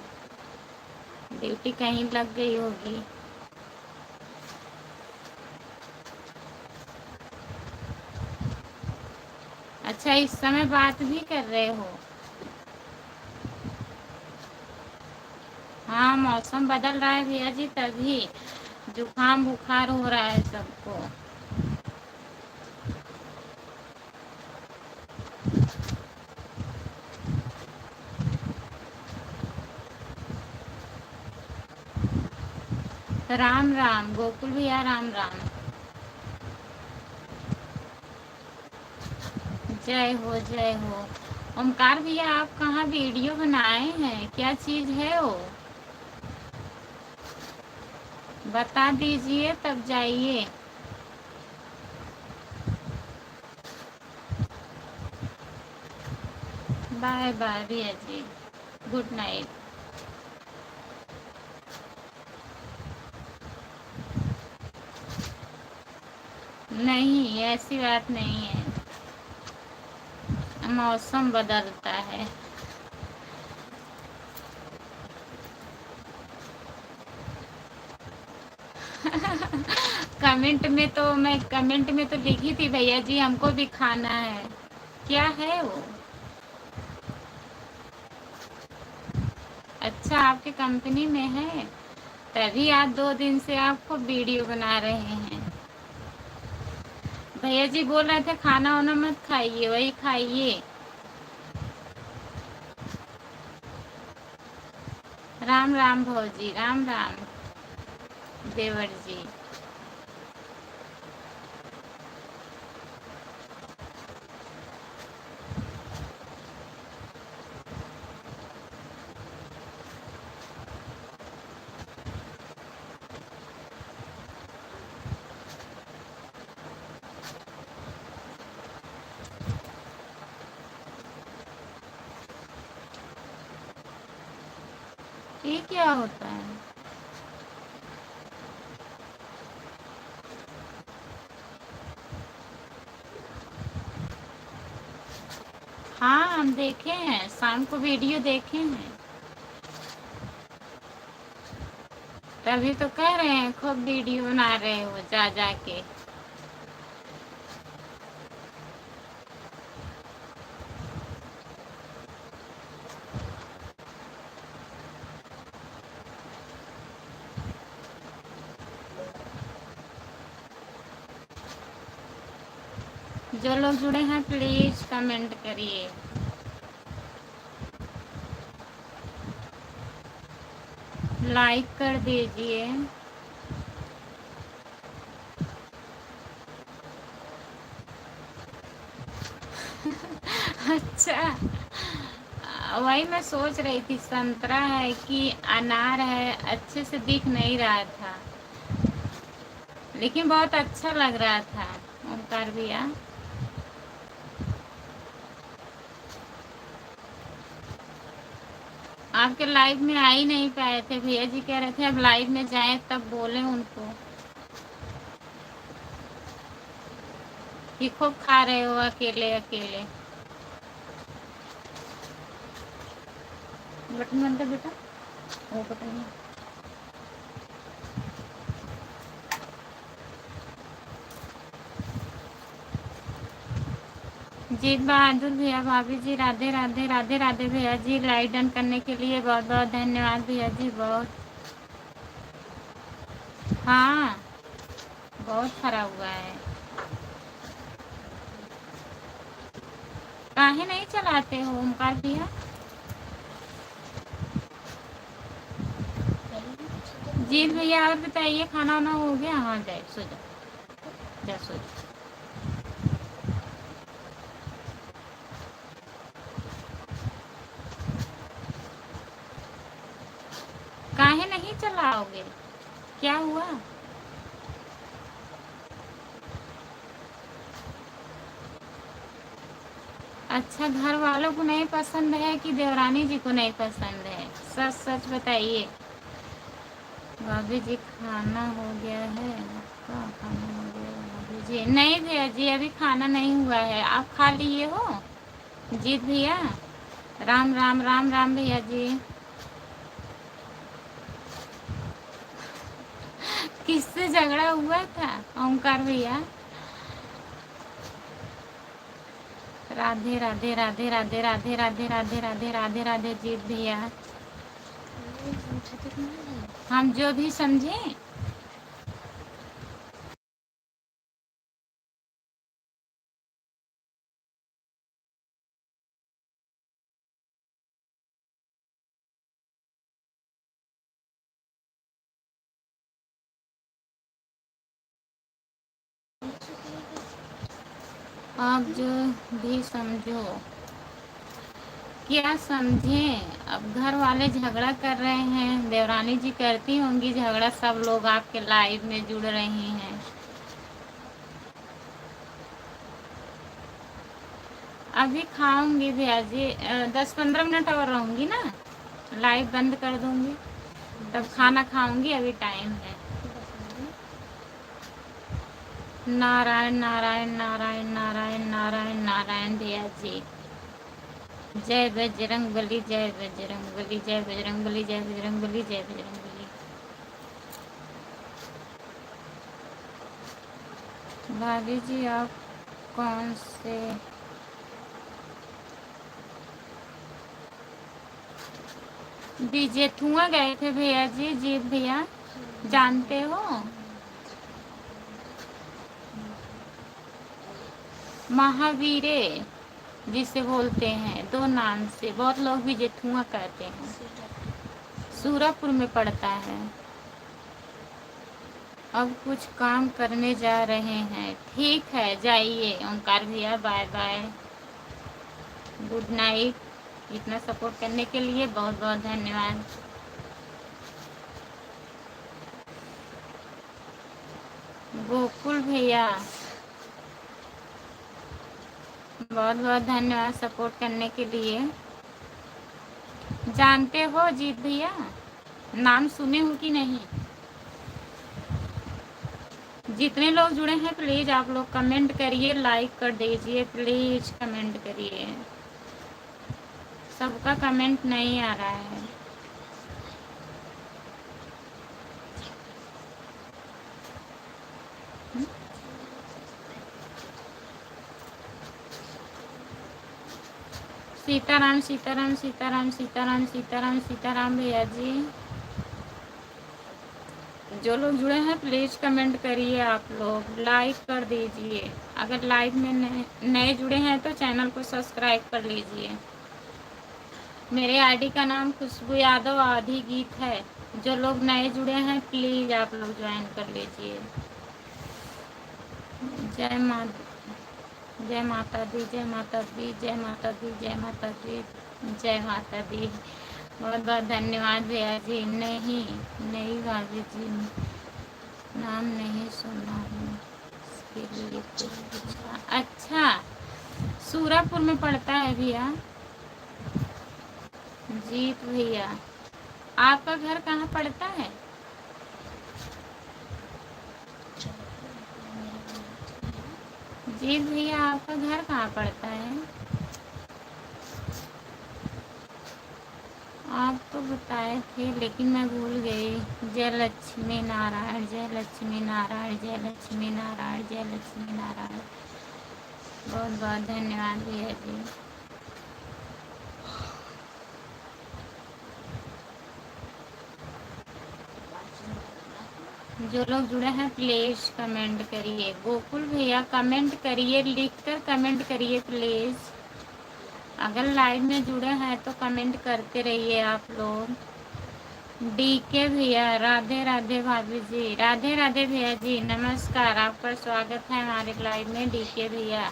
A: ड्यूटी कहीं लग गई होगी। अच्छा, इस समय बात भी कर रहे हो? हाँ, मौसम बदल रहा है भैया जी, तभी जुकाम बुखार हो रहा है सबको। राम राम गोकुल भैया, राम राम। जय हो जय हो। ओमकार भैया, आप कहाँ वीडियो बनाए हैं, क्या चीज है वो? बता दीजिए तब जाइए। बाय बाय भैया जी, गुड नाइट। नहीं, ऐसी बात नहीं है, मौसम बदलता है। कमेंट में तो लिखी थी भैया जी, हमको भी खाना है। क्या है वो? अच्छा, आपके कंपनी में है, तभी आज 2 दिन से आपको वीडियो बना रहे हैं। भैया जी बोल रहे थे खाना वाना मत खाइए, वही खाइए। राम राम भौजी, राम राम देवर जी। ये क्या होता है? हाँ, हम देखे हैं, शाम को वीडियो देखे हैं, तभी तो कह रहे हैं खूब वीडियो बना रहे हो जा जा के। जो लोग जुड़े हैं प्लीज कमेंट करिए। लाइक कर दीजिए। अच्छा, वही मैं सोच रही थी संतरा है कि अनार है, अच्छे से दिख नहीं रहा था, लेकिन बहुत अच्छा लग रहा था। ओमकार भैया, आपके लाइव में आ ही नहीं पाए थे, भैया जी कह रहे थे अब लाइव में जाएं तब बोले उनको कि खूब खा रहे हो अकेले अकेले। बटन बंद कर बेटा। वो बताइए। जीत बहादुर भैया, भाभी जी राधे राधे, राधे राधे भैया जी, लाइक डन करने के लिए बहुत बहुत धन्यवाद भैया जी। बहुत, हाँ बहुत खरा हुआ है। काहे नहीं चलाते हो ओमकार भैया? जीत भैया और बताइए, खाना वाना हो गया? हाँ जाए सो जाओ, जा सो जाओ। काहे नहीं चलाओगे? क्या हुआ? अच्छा, घर वालों को नहीं पसंद है कि देवरानी जी को नहीं पसंद है? सच सच बताइए। भाभी जी खाना हो गया है आपका? खाना हो गया भाभी जी? नहीं भैया जी, अभी खाना नहीं हुआ है। आप खा लिए हो? जीत भैया राम राम, राम राम भैया जी। किससे झगड़ा हुआ था ओमकार भैया? राधे राधे, राधे राधे, राधे राधे, राधे राधे, राधे राधे जीत भैया। हम जो भी समझे। आप जो भी समझो। क्या समझें? अब घर वाले झगड़ा कर रहे हैं, देवरानी जी करती होंगी झगड़ा, सब लोग आपके लाइव में जुड़ रही हैं। अभी खाऊंगी भैया जी, 10-15 मिनट और रहूंगी ना, लाइव बंद कर दूंगी, तब खाना खाऊंगी। अभी टाइम है। नारायण नारायण नारायण नारायण नारायण नारायण भैया जी। जय बजरंगबली, जय बजरंगबली, जय बजरंगबली, जय बजरंगबली, जय बजरंगबली। भाभी जी आप कौन से बीजेथुआ गए थे भैया जी? जीत भैया जानते हो? महावीरे जिसे बोलते हैं, दो नाम से बहुत लोग बीजेथुआ कहते हैं। सूरजपुर में पड़ता है। अब कुछ काम करने जा रहे हैं। ठीक है जाइए ओमकार भैया, बाय बाय, गुड नाइट। इतना सपोर्ट करने के लिए बहुत बहुत धन्यवाद। गोकुल भैया बहुत बहुत धन्यवाद सपोर्ट करने के लिए। जानते हो जीत भैया? नाम सुने हो कि नहीं? जितने लोग जुड़े हैं प्लीज़ आप लोग कमेंट करिए, लाइक कर दीजिए, प्लीज़ कमेंट करिए। सबका कमेंट नहीं आ रहा है। सीताराम सीताराम सीताराम सीताराम सीताराम सीताराम भैया जी। जो लोग जुड़े हैं प्लीज़ कमेंट करिए, आप लोग लाइक कर दीजिए। अगर लाइव में नए जुड़े हैं तो चैनल को सब्सक्राइब कर लीजिए। मेरे आईडी का नाम खुशबू यादव आधी गीत है। जो लोग नए जुड़े हैं प्लीज़ आप लोग ज्वाइन कर लीजिए। जय माँ, जय माता दी, जय माता दी, जय माता दी, जय माता दी, जय माता दी। बहुत बहुत धन्यवाद भैया जी। नहीं नहीं भाभी जी, नाम नहीं सुना हूँ, इसके लिए कुछ पूछा। अच्छा, सूरजपुर में पड़ता है भैया। जीत भैया आपका घर कहाँ पड़ता है? जीत भैया आपका घर कहाँ पड़ता है? आप तो बताए थे लेकिन मैं भूल गई। जय लक्ष्मी नारायण, जय लक्ष्मी नारायण, जय लक्ष्मी नारायण, जय लक्ष्मी नारायण। बहुत बहुत धन्यवाद भैया जी। जो लोग जुड़े हैं प्लीज कमेंट करिए। गोकुल भैया कमेंट करिए, लिखकर कमेंट करिए प्लीज। अगर लाइव में जुड़े हैं तो कमेंट करते रहिए आप लोग। डीके भैया राधे राधे, भाभी जी राधे राधे, भैया जी नमस्कार, आपका स्वागत है हमारे लाइव में। डीके भैया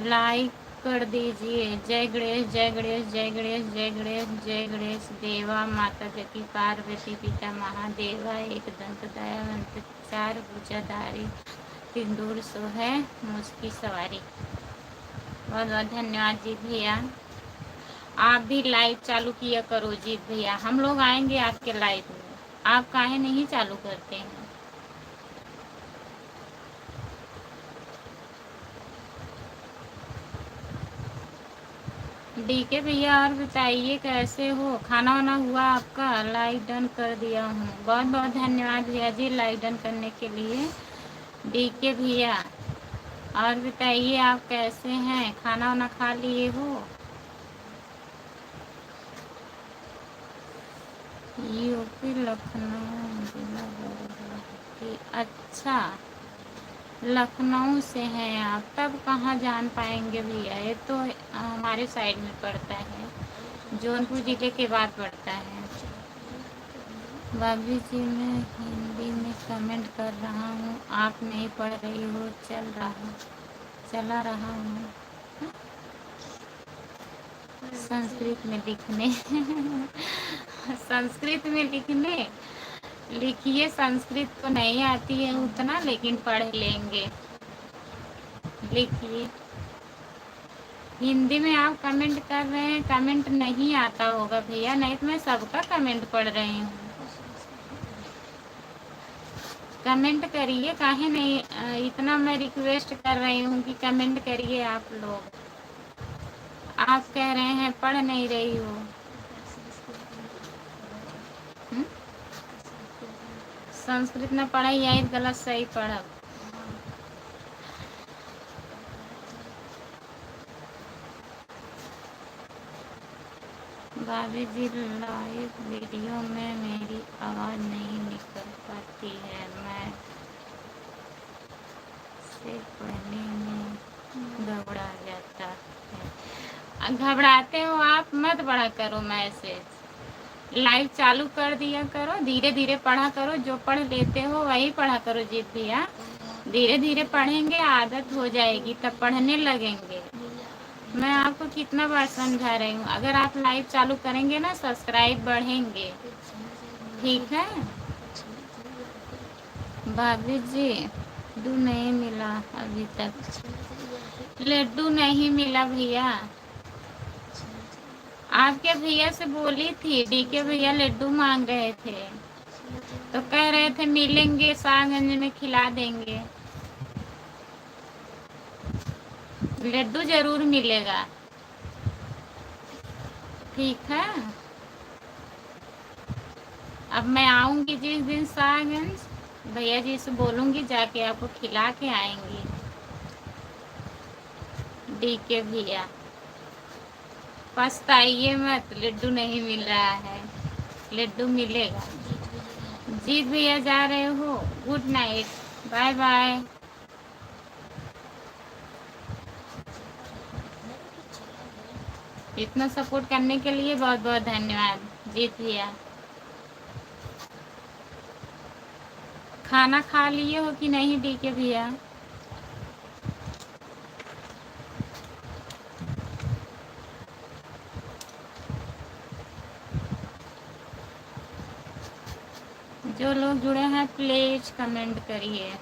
A: लाइक कर दीजिए। जय गणेश, जय गणेश, जय गणेश, जय गणेश, जय गणेश देवा, माता जकी पार्वती, पिता महादेवा, एक दंत दयावंत, चार भुजाधारी, सिंदूर सोहे मुझकी सवारी। बहुत बहुत धन्यवाद जीत भैया। आप भी लाइव चालू किया करो जीत भैया, हम लोग आएंगे आपके लाइव में, आप काहे नहीं चालू करते हैं। डीके भैया और बताइए कैसे हो, खाना वाना हुआ आपका? लाइक डन कर दिया हूँ, बहुत बहुत धन्यवाद भैया जी लाइक डन करने के लिए। डीके भैया और बताइए आप कैसे हैं, खाना वाना खा लिए हो? यूपी लखनऊ जिला बाराबंकी। अच्छा, लखनऊ से हैं आप, तब कहाँ जान पाएंगे भैया, ये तो हमारे साइड में पड़ता है, जौनपुर जिले के बाद पड़ता है। भाभी जी मैं हिंदी में कमेंट कर रहा हूँ, आप नहीं पढ़ रही हो, चला रहा हूँ संस्कृत में लिखने। संस्कृत में लिखने लिखिए, संस्कृत तो नहीं आती है उतना, लेकिन पढ़ लेंगे। लिखिए, हिंदी में आप कमेंट कर रहे हैं, कमेंट नहीं आता होगा भैया, नहीं तो मैं सबका कमेंट पढ़ रही हूँ। कमेंट करिए, काहे नहीं, इतना मैं रिक्वेस्ट कर रही हूँ कि कमेंट करिए आप लोग। आप कह रहे हैं पढ़ नहीं रही हो। संस्कृत में पढ़ाई आई गलत सही पढ़ब। भाभी जी लाइव वीडियो में मेरी आवाज़ नहीं निकल पाती है, मैं से पढ़ने में घबरा जाता है। घबराते हो आप, मत पढ़ा करो मैसेज, लाइव चालू कर दिया करो, धीरे धीरे पढ़ा करो, जो पढ़ लेते हो वही पढ़ा करो जीत भैया। धीरे धीरे पढ़ेंगे, आदत हो जाएगी, तब पढ़ने लगेंगे। मैं आपको कितना बार समझा रही हूँ, अगर आप लाइव चालू करेंगे ना सब्सक्राइब बढ़ेंगे, ठीक है। भाभी जी लड्डू नहीं मिला अभी तक, लड्डू नहीं मिला भैया। आपके भैया से बोली थी, डीके भैया लड्डू मांग रहे थे, तो कह रहे थे मिलेंगे शाहगंज में खिला देंगे। लड्डू जरूर मिलेगा, ठीक है। अब मैं आऊंगी जिस दिन शाहगंज, भैया जी से बोलूंगी जाके आपको खिला के आएंगी। डीके भैया पछताइए मत, लड्डू नहीं मिल रहा है, लड्डू मिलेगा। जीत भैया जा रहे हो, गुड नाइट, बाय बाय। इतना सपोर्ट करने के लिए बहुत बहुत धन्यवाद जीत भैया। खाना खा लिए हो कि नहीं डीके भैया? जो लोग जुड़े हैं प्लीज कमेंट करिए।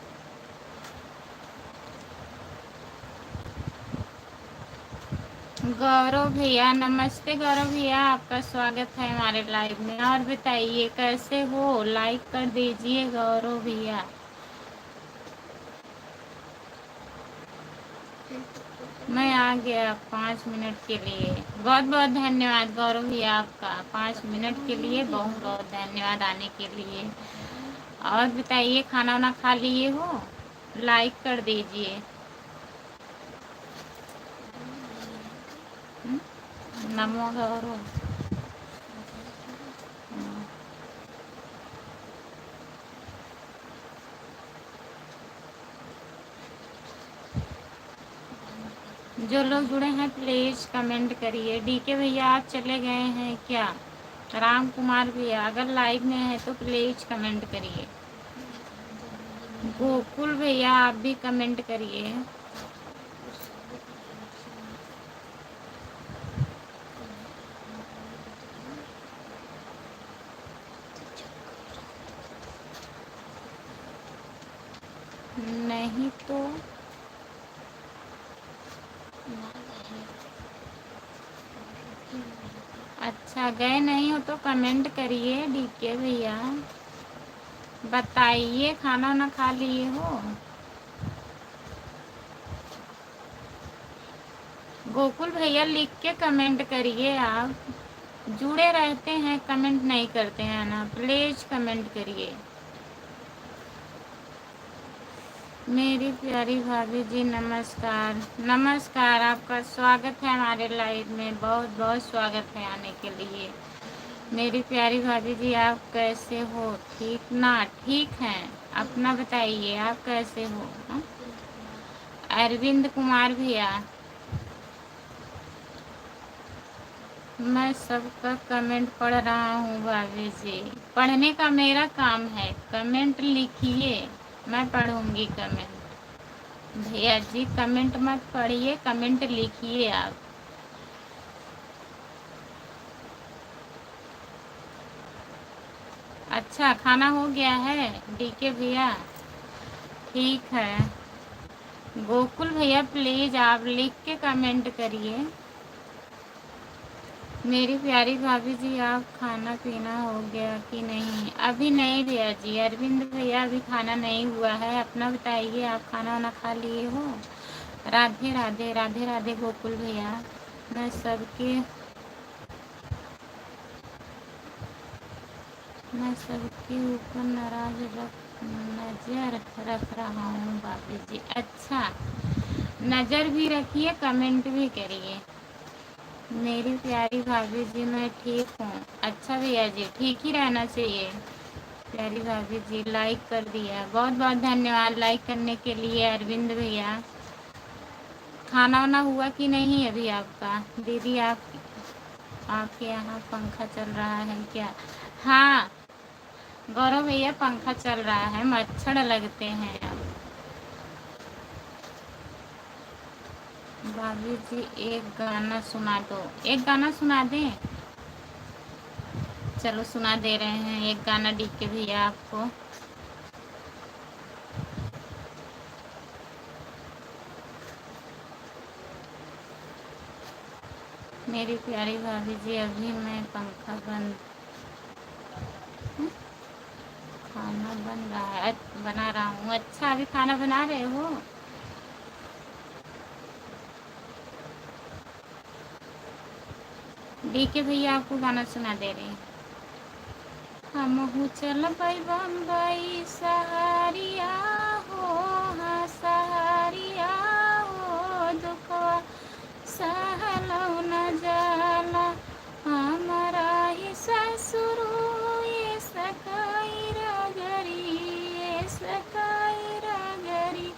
A: गौरव भैया नमस्ते, गौरव भैया आपका स्वागत है हमारे लाइव में। और बताइए कैसे हो, लाइक कर दीजिए गौरव भैया। मैं आ गया 5 मिनट के लिए। बहुत बहुत धन्यवाद गौरव भैया आपका, 5 मिनट के लिए बहुत बहुत धन्यवाद आने के लिए। और बताइए, खाना वाना खा लिए हो? लाइक कर दीजिए। नमो गौरव। जो लोग जुड़े हैं प्लीज़ कमेंट करिए। डीके भैया आप चले गए हैं क्या? राम कुमार भैया अगर लाइव में है तो प्लीज़ कमेंट करिए। गोकुल भैया आप भी कमेंट करिए। नहीं तो अच्छा, गए नहीं हो तो कमेंट करिए। डीके भैया बताइए, खाना वाना खा लिए हो? गोकुल भैया लिख के कमेंट करिए। आप जुड़े रहते हैं, कमेंट नहीं करते हैं ना, प्लीज़ कमेंट करिए। मेरी प्यारी भाभी जी नमस्कार। नमस्कार, आपका स्वागत है हमारे लाइव में, बहुत बहुत स्वागत है आने के लिए। मेरी प्यारी भाभी जी आप कैसे हो? ठीक ना? ठीक हैं। अपना बताइए, आप कैसे हो? हाँ? अरविंद कुमार भैया मैं सबका कमेंट पढ़ रहा हूँ भाभी जी। पढ़ने का मेरा काम है, कमेंट लिखिए, मैं पढ़ूंगी कमेंट। भैया जी कमेंट मत पढ़िए, कमेंट लिखिए आप। अच्छा, खाना हो गया है डीके भैया? ठीक है। गोकुल भैया प्लीज़ आप लिख के कमेंट करिए। मेरी प्यारी भाभी जी आप खाना पीना हो गया कि नहीं? अभी नहीं भैया जी। अरविंद भैया अभी खाना नहीं हुआ है। अपना बताइए, आप खाना वाना खा लिए हो? राधे राधे। राधे राधे गोकुल भैया। मैं सबके ऊपर नज़र रख रहा हूँ भाभी जी। अच्छा, नज़र भी रखिए, कमेंट भी करिए। मेरी प्यारी भाभी जी मैं ठीक हूँ। अच्छा भैया जी, ठीक ही रहना चाहिए। प्यारी भाभी जी लाइक कर दिया, बहुत बहुत धन्यवाद लाइक करने के लिए। अरविंद भैया खाना वाना हुआ कि नहीं अभी आपका? दीदी आपके यहाँ पंखा चल रहा है क्या? हाँ गौरव भैया, पंखा चल रहा है, मच्छर लगते हैं अब। भाभी जी एक गाना सुना दो। एक गाना सुना दें? चलो सुना दे रहे हैं एक गाना डीके भैया आपको। मेरी प्यारी भाभी जी अभी मैं पंखा बंद, खाना बन रहा है, बना रहा हूँ। अच्छा, अभी खाना बना रहे हो? डीके भैया आपको गाना सुना दे रहे हैं। हमहू चलबै बम्बई सहारिया हो, हाँ सहारिया हो, दुखवा सहलौ न जाला हमारा ही ससुरु, ये सकाई रगरी, ये सकाई रगरी,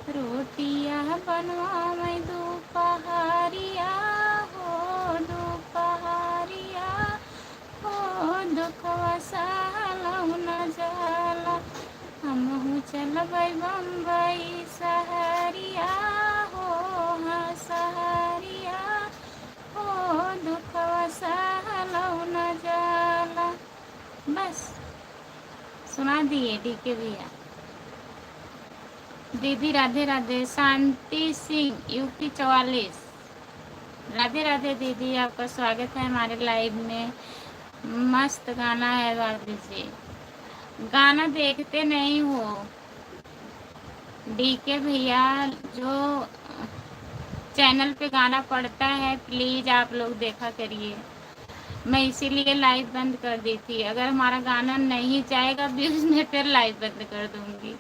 A: रोटिया बनवामै दोपहरिया हो, दोपहरिया हो, दुखवा सहलौ न जाला हमहू चलबै बम्बई सहरिया हो, हाँ सहरिया हो, दुखवा सहलौ न जाला। बस सुना दिए डीके भैया। दीदी राधे राधे। शांति सिंह यूपी 44। राधे राधे दीदी, आपका स्वागत है हमारे लाइव में। मस्त गाना है भाभी जी। गाना देखते नहीं हो डीके भैया? जो चैनल पे गाना पड़ता है, प्लीज़ आप लोग देखा करिए। मैं इसीलिए लाइव बंद कर दी थी, अगर हमारा गाना नहीं जाएगा व्यूज़ में फिर लाइव बंद कर दूँगी।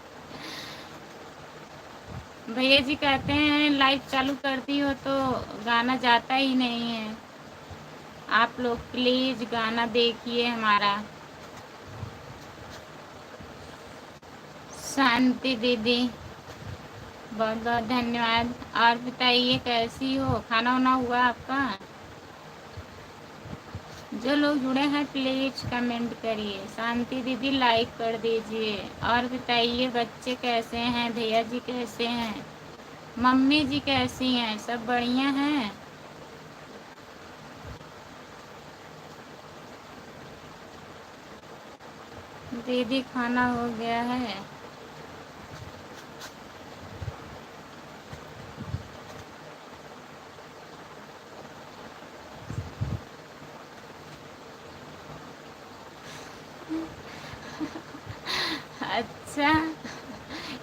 A: भैया जी कहते हैं लाइव चालू करती हो तो गाना जाता ही नहीं है। आप लोग प्लीज़ गाना देखिए हमारा। शांति दीदी, बहुत बहुत धन्यवाद। और बताइए कैसी हो, खाना वाना हुआ आपका? जो लोग जुड़े हैं प्लीज कमेंट करिए। शांति दीदी लाइक कर दीजिए। और बताइए बच्चे कैसे हैं, भैया जी कैसे हैं, मम्मी जी कैसी हैं, सब बढ़िया हैं? दीदी खाना हो गया है? अच्छा,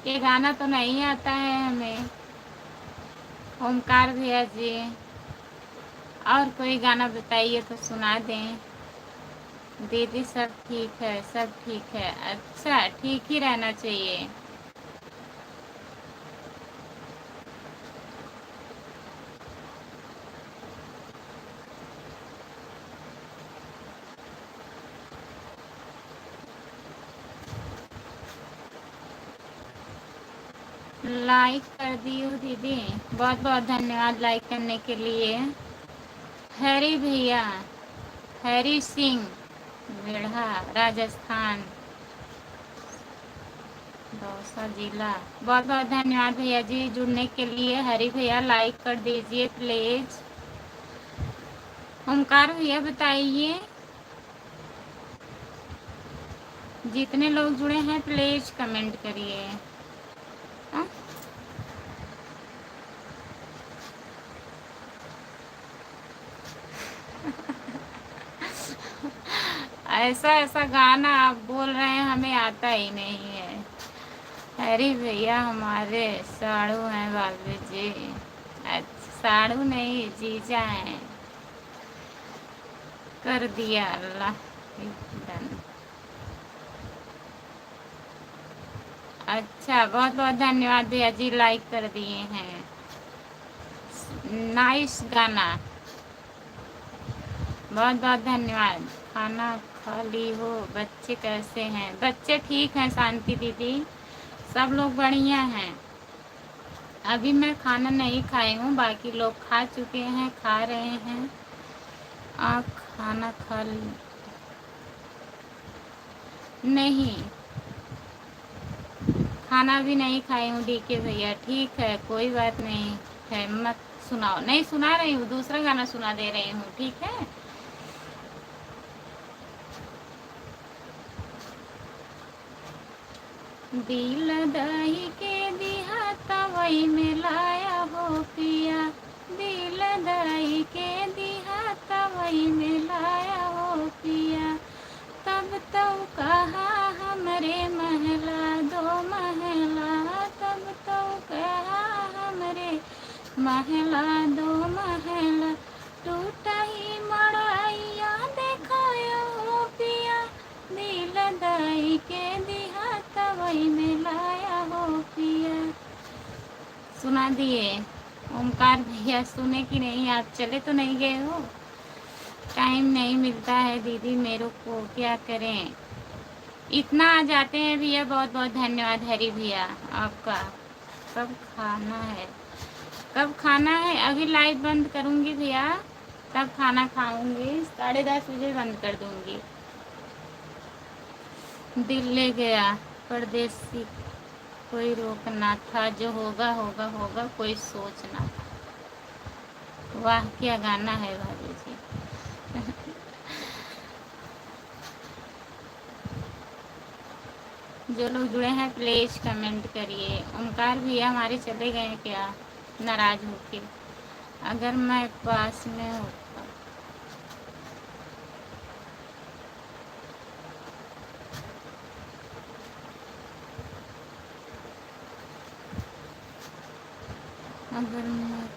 A: ये गाना तो नहीं आता है हमें। ओमकार भैया जी, और कोई गाना बताइए तो सुना दें। दीदी सब ठीक है, सब ठीक है। अच्छा, ठीक ही रहना चाहिए। लाइक कर दी हो दीदी, बहुत बहुत धन्यवाद लाइक करने के लिए। हैरी भैया, हैरी सिंह, बेढ़ा, राजस्थान, दौसा जिला, बहुत बहुत धन्यवाद भैया जी जुड़ने के लिए। हरी भैया लाइक कर दीजिए प्लीज। ओमकार भैया बताइए, जितने लोग जुड़े हैं प्लीज कमेंट करिए। हाँ? ऐसा ऐसा गाना आप बोल रहे हैं हमें आता ही नहीं है। हरी भैया हमारे साड़ू हैं बाबू जी। अच्छा, साड़ू नहीं जीजा हैं। कर दिया अल्लाह डन। अच्छा, बहुत बहुत धन्यवाद भैया जी लाइक कर दिए हैं। नाइस गाना, बहुत बहुत धन्यवाद। खाना खा ली हो, बच्चे कैसे हैं? बच्चे ठीक हैं शांति दीदी, सब लोग बढ़िया हैं। अभी मैं खाना नहीं खाई हूँ, बाकी लोग खा चुके हैं, खा रहे हैं। आप खाना खा नहीं, खाना भी नहीं खाई हूँ डीके भैया। ठीक है, कोई बात नहीं है, मत सुनाओ। नहीं सुना रही हूँ, दूसरा गाना सुना दे रही हूँ, ठीक है? दिल दही के दिया तवई में लाया हो पिया, दिल दही के दिया तवई में लाया हो पिया। तब तो कहा हमरे महला दो महला, तब तो कहा हमरे महला दो महला। टूटा ही मड़ाइया देखाया हो पिया, दिल दाई के दिया तवई में लाया हो पिया। सुना दिए। ओमकार भैया सुने कि नहीं? आप चले तो नहीं गए हो? टाइम नहीं मिलता है दीदी मेरे को, क्या करें। इतना आ जाते हैं भैया, बहुत बहुत धन्यवाद हरी भैया आपका। कब खाना है? कब खाना है? अभी लाइव बंद करूँगी भैया, तब खाना खाऊंगी। 10:30 बजे बंद कर दूँगी। दिल ले गया परदेसी, कोई रोकना था, जो होगा होगा होगा, कोई सोचना था। वाह क्या गाना है भाभी जी। जो लोग जुड़े हैं प्लीज कमेंट करिए। ओमकार भैया हमारे चले गए क्या नाराज होके? अगर मैं पास में होता, अगर मैं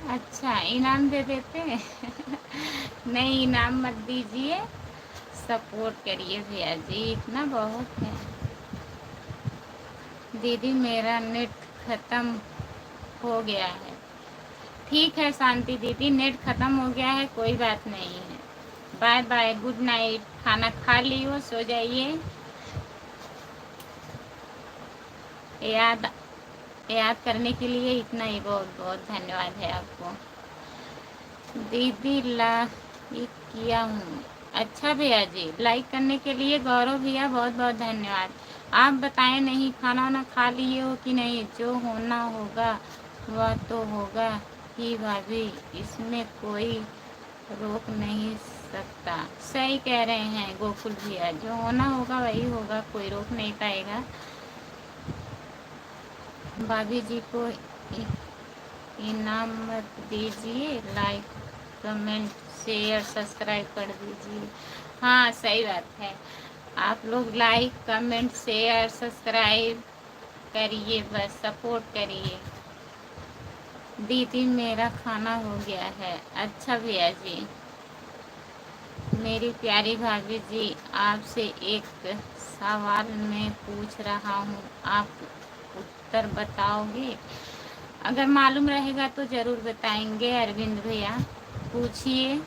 A: अच्छा, इनाम दे देते हैं। नहीं, इनाम मत दीजिए, सपोर्ट करिए भैया जी, इतना बहुत है। दीदी मेरा नेट ख़त्म हो गया है। ठीक है शांति दीदी, नेट ख़त्म हो गया है, कोई बात नहीं है। बाय बाय, गुड नाइट, खाना खा लियो, सो जाइए। याद याद करने के लिए इतना ही बहुत बहुत धन्यवाद है आपको। दीदी लाइक किया हूँ। अच्छा भैया जी, लाइक करने के लिए गौरव भैया बहुत बहुत धन्यवाद। आप बताएं, नहीं खाना वाना खा लिए हो कि नहीं? जो होना होगा वह तो होगा ही भाभी, इसमें कोई रोक नहीं सकता। सही कह रहे हैं गोकुल भैया, जो होना होगा वही होगा, कोई रोक नहीं पाएगा। भाभी जी को इनाम मत दीजिए, लाइक कमेंट शेयर सब्सक्राइब कर दीजिए। हाँ सही बात है, आप लोग लाइक कमेंट शेयर सब्सक्राइब करिए, बस सपोर्ट करिए। दीदी मेरा खाना हो गया है। अच्छा भैया जी। मेरी प्यारी भाभी जी, आपसे एक सवाल मैं पूछ रहा हूँ, आप उत्तर बताओगे? अगर मालूम रहेगा तो ज़रूर बताएंगे अरविंद भैया, पूछिए।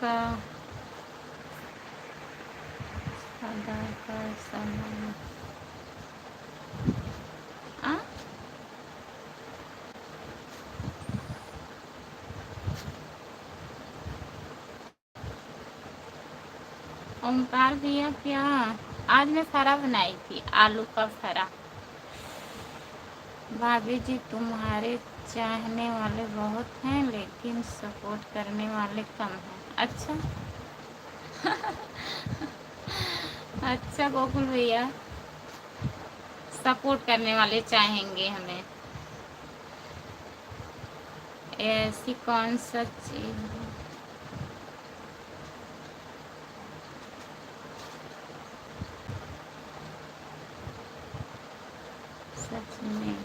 A: का सदा का समय आ? ओमकार भैया क्या? आज मैं फरा बनाई थी, आलू का फरा। भाभी जी तुम्हारे चाहने वाले बहुत हैं लेकिन सपोर्ट करने वाले कम हैं। अच्छा। अच्छा गोकुल भैया, सपोर्ट करने वाले चाहेंगे हमें। ऐसी कौन सा चीज है? सच में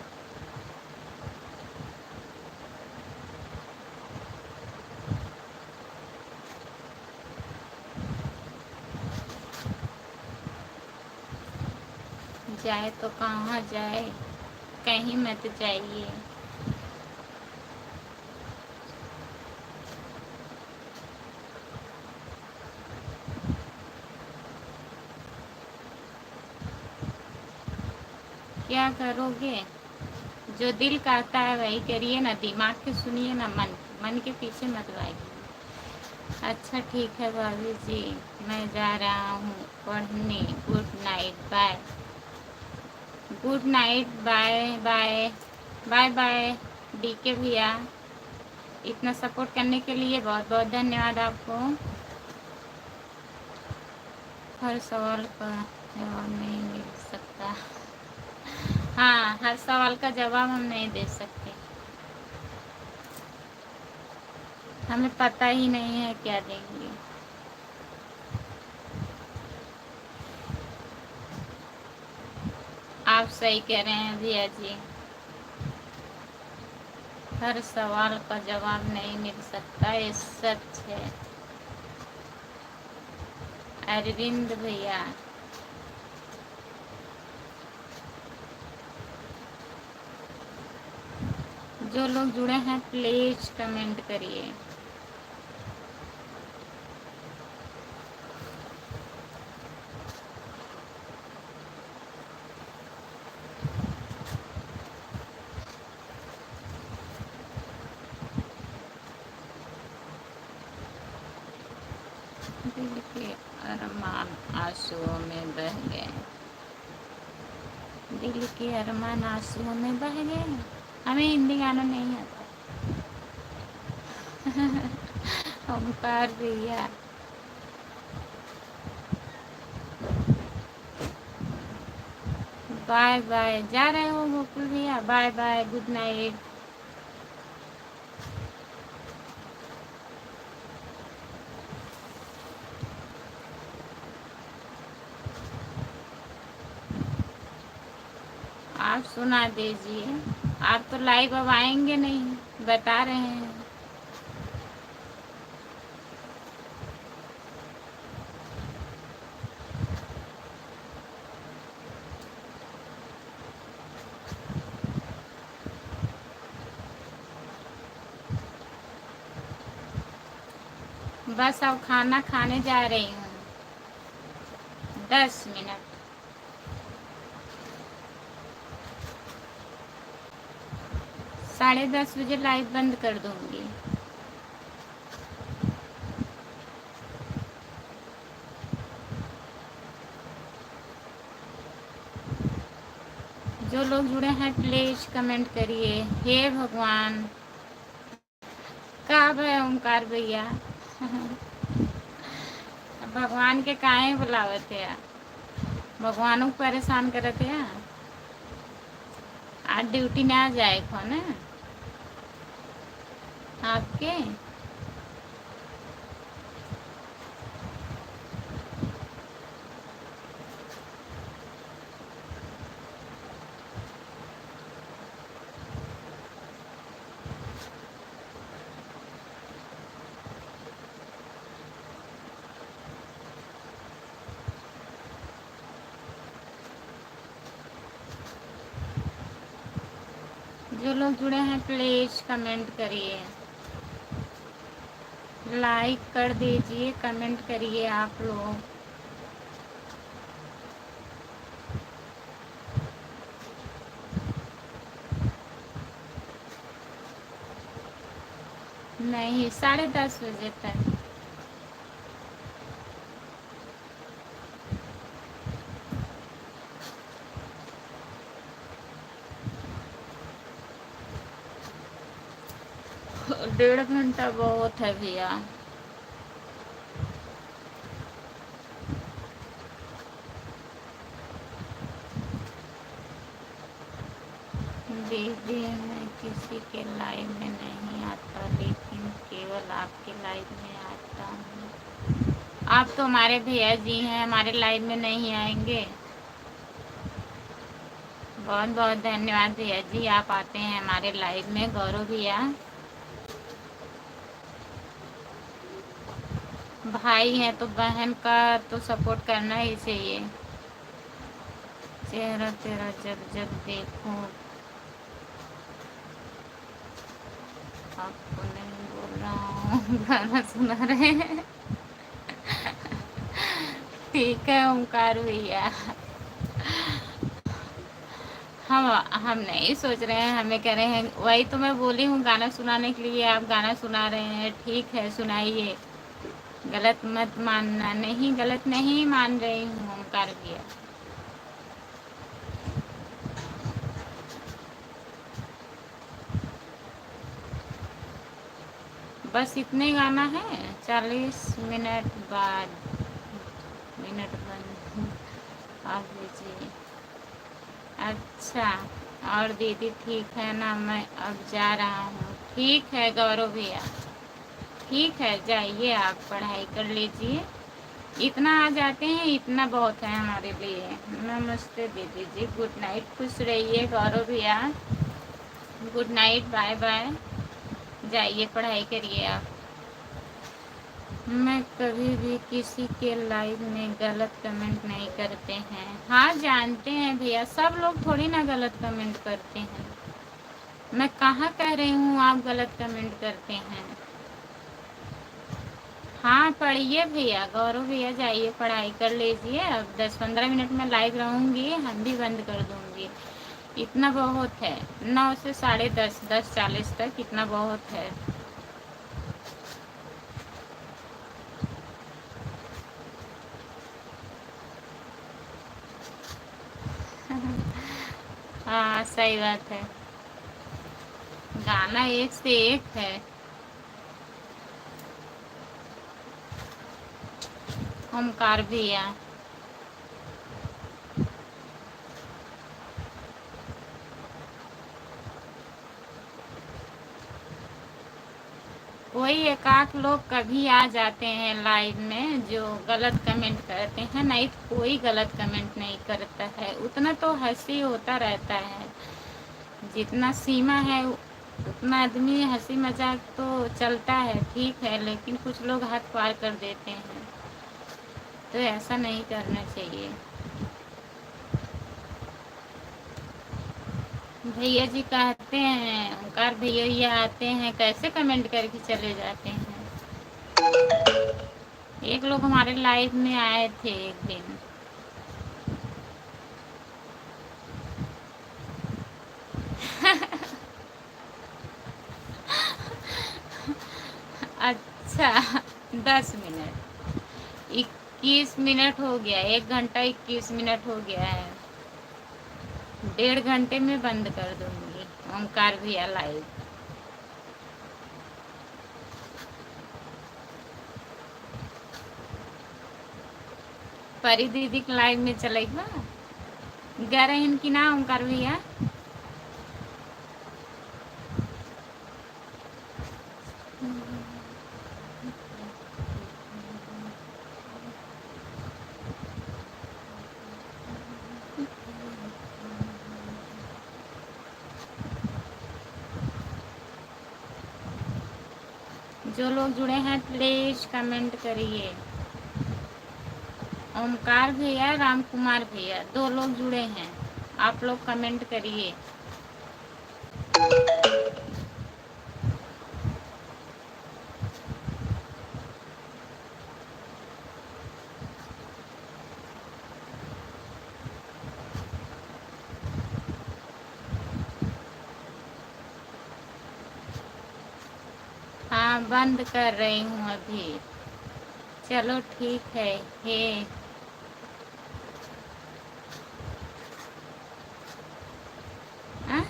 A: जाए तो कहाँ जाए, कहीं मत जाइए। क्या करोगे? जो दिल कहता है वही करिए ना, दिमाग के सुनिए ना, मन के पीछे मत भागिए। अच्छा ठीक है भाभी जी, मैं जा रहा हूँ पढ़ने। Good night, bye. Good night, bye bye. Bye bye DK भैया, इतना सपोर्ट करने के लिए बहुत बहुत धन्यवाद आपको। हर सवाल का जवाब नहीं मिल सकता। हाँ, हर सवाल का जवाब हम नहीं दे सकते, हमें पता ही नहीं है क्या देंगे। आप सही कह रहे हैं भैया जी, हर सवाल का जवाब नहीं मिल सकता, ये सच है। अरविंद भैया, जो लोग जुड़े हैं प्लीज कमेंट करिए। दिल के अरमान आंसुओं में बह गए, दिल के अरमान आंसुओं में बह गए। हमें हिंदी गाना नहीं आता। ओमकार भैया, बाय बाय। जा रहे हो गोकुल भैया? Bye bye, good night. आप सुना दीजिए। आप तो लाइव अब आएंगे नहीं, बता रहे हैं। बस अब खाना खाने जा रही हूँ, 10 मिनट। 10:30 बजे लाइव बंद कर दूंगी। जो लोग जुड़े हैं प्लीज कमेंट करिए। हे भगवान, कब है ओमकार भैया? भगवान के काहे बुलावत है? भगवानों को परेशान करत है। आज ड्यूटी ना जाए कौन है आपके? जो लोग जुड़े हैं प्लीज कमेंट करिए, लाइक कर दीजिए, कमेंट करिए आप लोग। नहीं, 10:30 बजे तक। डेढ़ घंटा बहुत है भैया। दीदी मैं किसी के लाइव में नहीं आता, लेकिन केवल आपके लाइव में आता हूँ। आप तो हमारे भैया जी हैं, हमारे लाइव में नहीं आएंगे? बहुत बहुत धन्यवाद भैया जी, आप आते हैं हमारे लाइव में। गौरव भैया भाई हैं तो बहन का तो सपोर्ट करना ही चाहिए। चेहरा तेरा जब जब देखो, आपको नहीं बोल रहा हूँ, गाना सुना रहे हैं। ठीक है ओमकार भैया, हम नहीं सोच रहे हैं, हमें कह रहे हैं, वही तो मैं बोली हूँ गाना सुनाने के लिए। आप गाना सुना रहे हैं, ठीक है सुनाइए, गलत मत मानना। नहीं गलत नहीं मान रही हूँ ओमकार भैया। बस इतने गाना है, 40 मिनट बाद मिनट बंद आप लीजिए। अच्छा, और दीदी ठीक है ना? मैं अब जा रहा हूँ। ठीक है गौरव भैया, ठीक है जाइए, आप पढ़ाई कर लीजिए। इतना आ जाते हैं, इतना बहुत है हमारे लिए। नमस्ते दीदी जी, गुड नाइट, खुश रहिए गौरव भैया, गुड नाइट, बाय बाय, जाइए पढ़ाई करिए आप। मैं कभी भी किसी के लाइव में गलत कमेंट नहीं करते हैं। हाँ जानते हैं भैया, सब लोग थोड़ी ना गलत कमेंट करते हैं। मैं कहाँ कह रही हूँ आप गलत कमेंट करते हैं। हाँ पढ़िए भैया, गौरव भैया जाइए पढ़ाई कर लीजिए। अब 10-15 मिनट में लाइव रहूँगी, हम भी बंद कर दूँगी। इतना बहुत है, 9 से 10:30, 10:40 तक, इतना बहुत है। हाँ सही बात है, गाना एक से एक है। ओमकार भैया वही वही एक आध लोग कभी आ जाते हैं लाइव में जो गलत कमेंट करते हैं, नहीं कोई गलत कमेंट नहीं करता है। उतना तो हंसी होता रहता है, जितना सीमा है उतना आदमी हंसी मजाक तो चलता है, ठीक है, लेकिन कुछ लोग हद पार कर देते हैं, तो ऐसा नहीं करना चाहिए। भैया जी कहते हैं, ओंकार भैया ये आते हैं कैसे कमेंट करके चले जाते हैं। एक लोग हमारे लाइव में आए थे एक दिन। अच्छा 10 मिनट, 21 मिनट हो गया, 1 घंटा 21 मिनट हो गया है। 1.5 घंटे में बंद कर दूंगी ओंकार भैया लाइव। परी दीदी के लाइव में चलेगा गा रहन की ना ओंकार भैया। जो लोग जुड़े हैं प्लीज कमेंट करिए। ओमकार भैया, राम कुमार भैया, 2 लोग जुड़े हैं, आप लोग कमेंट करिए। हाँ बंद कर रही हूँ अभी। चलो ठीक है। हे आ?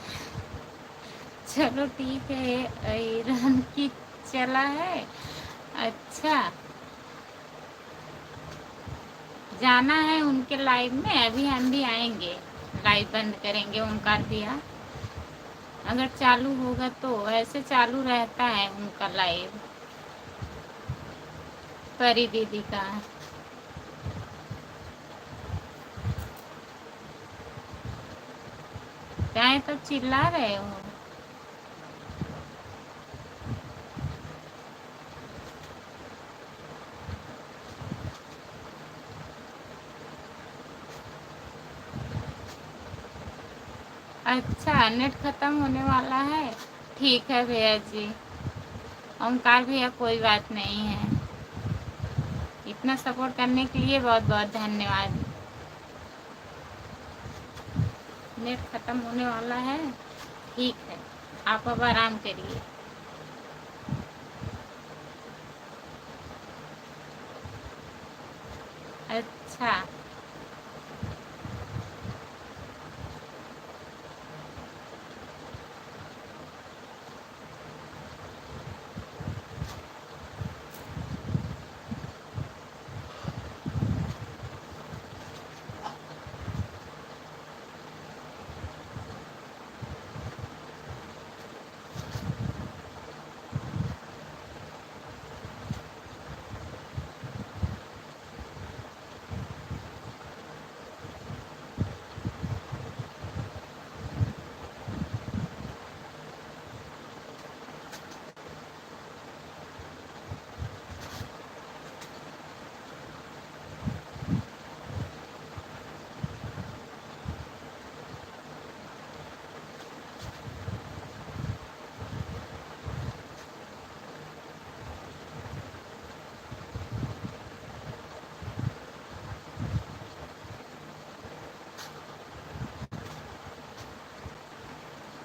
A: चलो ठीक है। ऐरन की चला है। अच्छा जाना है उनके लाइव में, अभी हम भी आएंगे। लाइव बंद करेंगे ओंकार भैया, अगर चालू होगा तो। ऐसे चालू रहता है उनका लाइव, परी दीदी का। क्या है तो चिल्ला रहे हो? अच्छा नेट खत्म होने वाला है। ठीक है भैया जी। ओंकार भैया कोई बात नहीं है, इतना सपोर्ट करने के लिए बहुत बहुत धन्यवाद। नेट खत्म होने वाला है, ठीक है, आप अब आराम करिए। अच्छा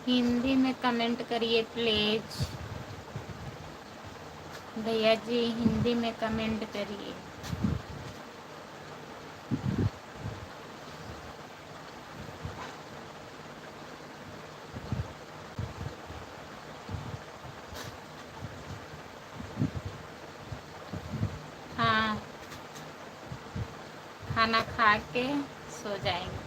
A: हिंदी में कमेंट करिए प्लीज। भैया जी हिंदी में कमेंट करिए। हाँ खाना खा के सो जाएंगे।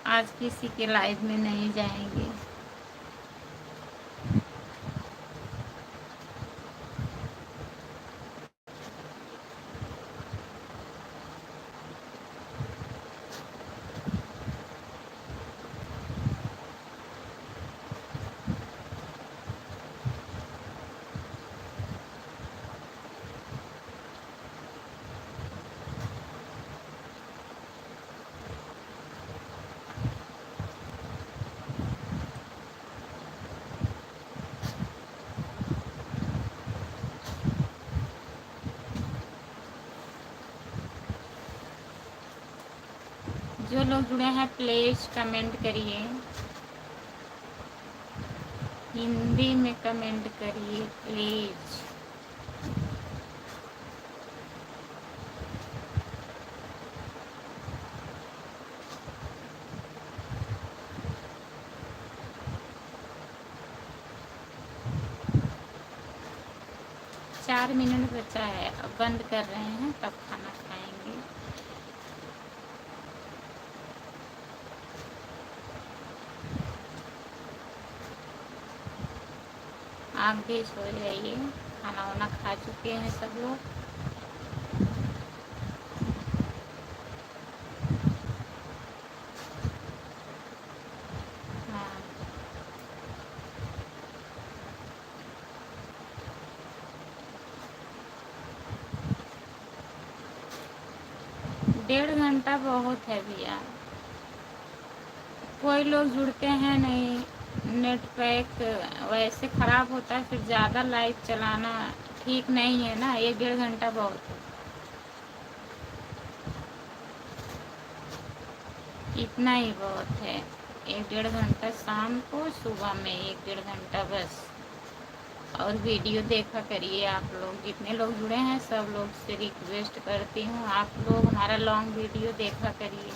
A: आज किसी के लाइव में नहीं जाएंगे। जो लोग जुड़े हैं प्लीज़ कमेंट करिए, हिंदी में कमेंट करिए प्लीज़। चार मिनट बचा है, अब बंद कर रहे हैं तब खाना खाएंगे। आप भी सो जाइए, खाना वाना खा चुके हैं सब लोग। हाँ, 1.5 घंटा बहुत है भैया। कोई लोग जुड़ते हैं नहीं, नेट पैक वैसे ख़राब होता है, फिर ज़्यादा लाइव चलाना ठीक नहीं है ना। 1-1.5 घंटा बहुत है, इतना ही बहुत है। 1-1.5 घंटा शाम को, सुबह में 1-1.5 घंटा बस। और वीडियो देखा करिए आप लोग, जितने लोग जुड़े हैं सब लोग से रिक्वेस्ट करती हूँ, आप लोग हमारा लॉन्ग वीडियो देखा करिए।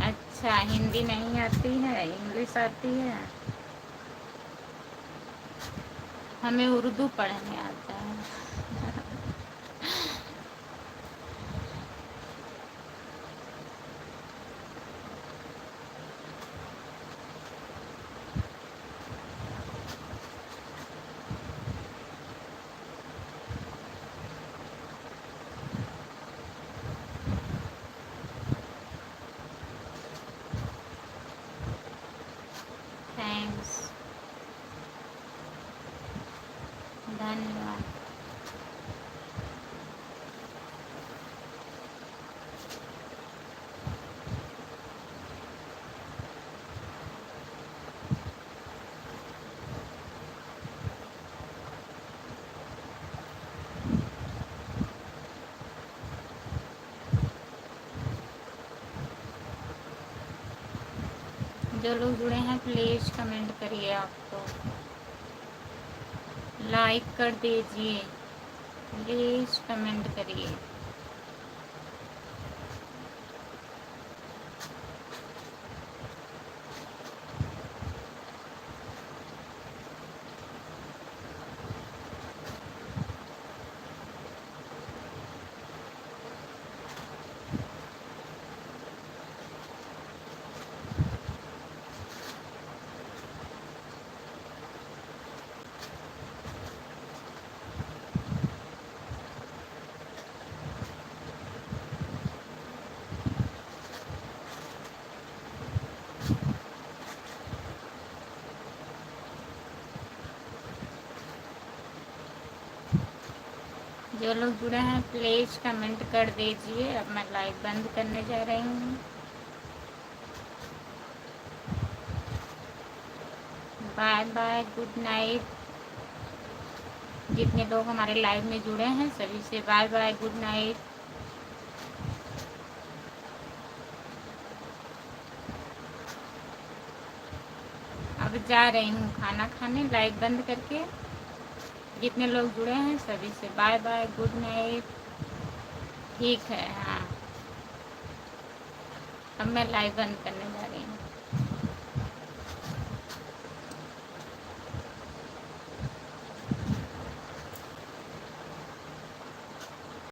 A: अच्छा, हिंदी नहीं आती है, इंग्लिश आती है। हमें उर्दू पढ़ने आता है। थैंक्स, धन्यवाद। जो लोग जुड़े हैं प्लीज़ कमेंट करिए, आप तो लाइक कर दीजिए, प्लीज़ कमेंट करिए। जो लोग जुड़े हैं प्लीज़ कमेंट कर दीजिए। अब मैं लाइव बंद करने जा रही हूँ। Bye bye, good night. जितने लोग हमारे लाइव में जुड़े हैं सभी से बाय बाय, गुड नाइट। अब जा रही हूँ खाना खाने, लाइव बंद करके। जितने लोग जुड़े हैं सभी से बाय बाय, गुड नाइट। ठीक है, हाँ, अब मैं लाइव बंद करने जा रही हूँ।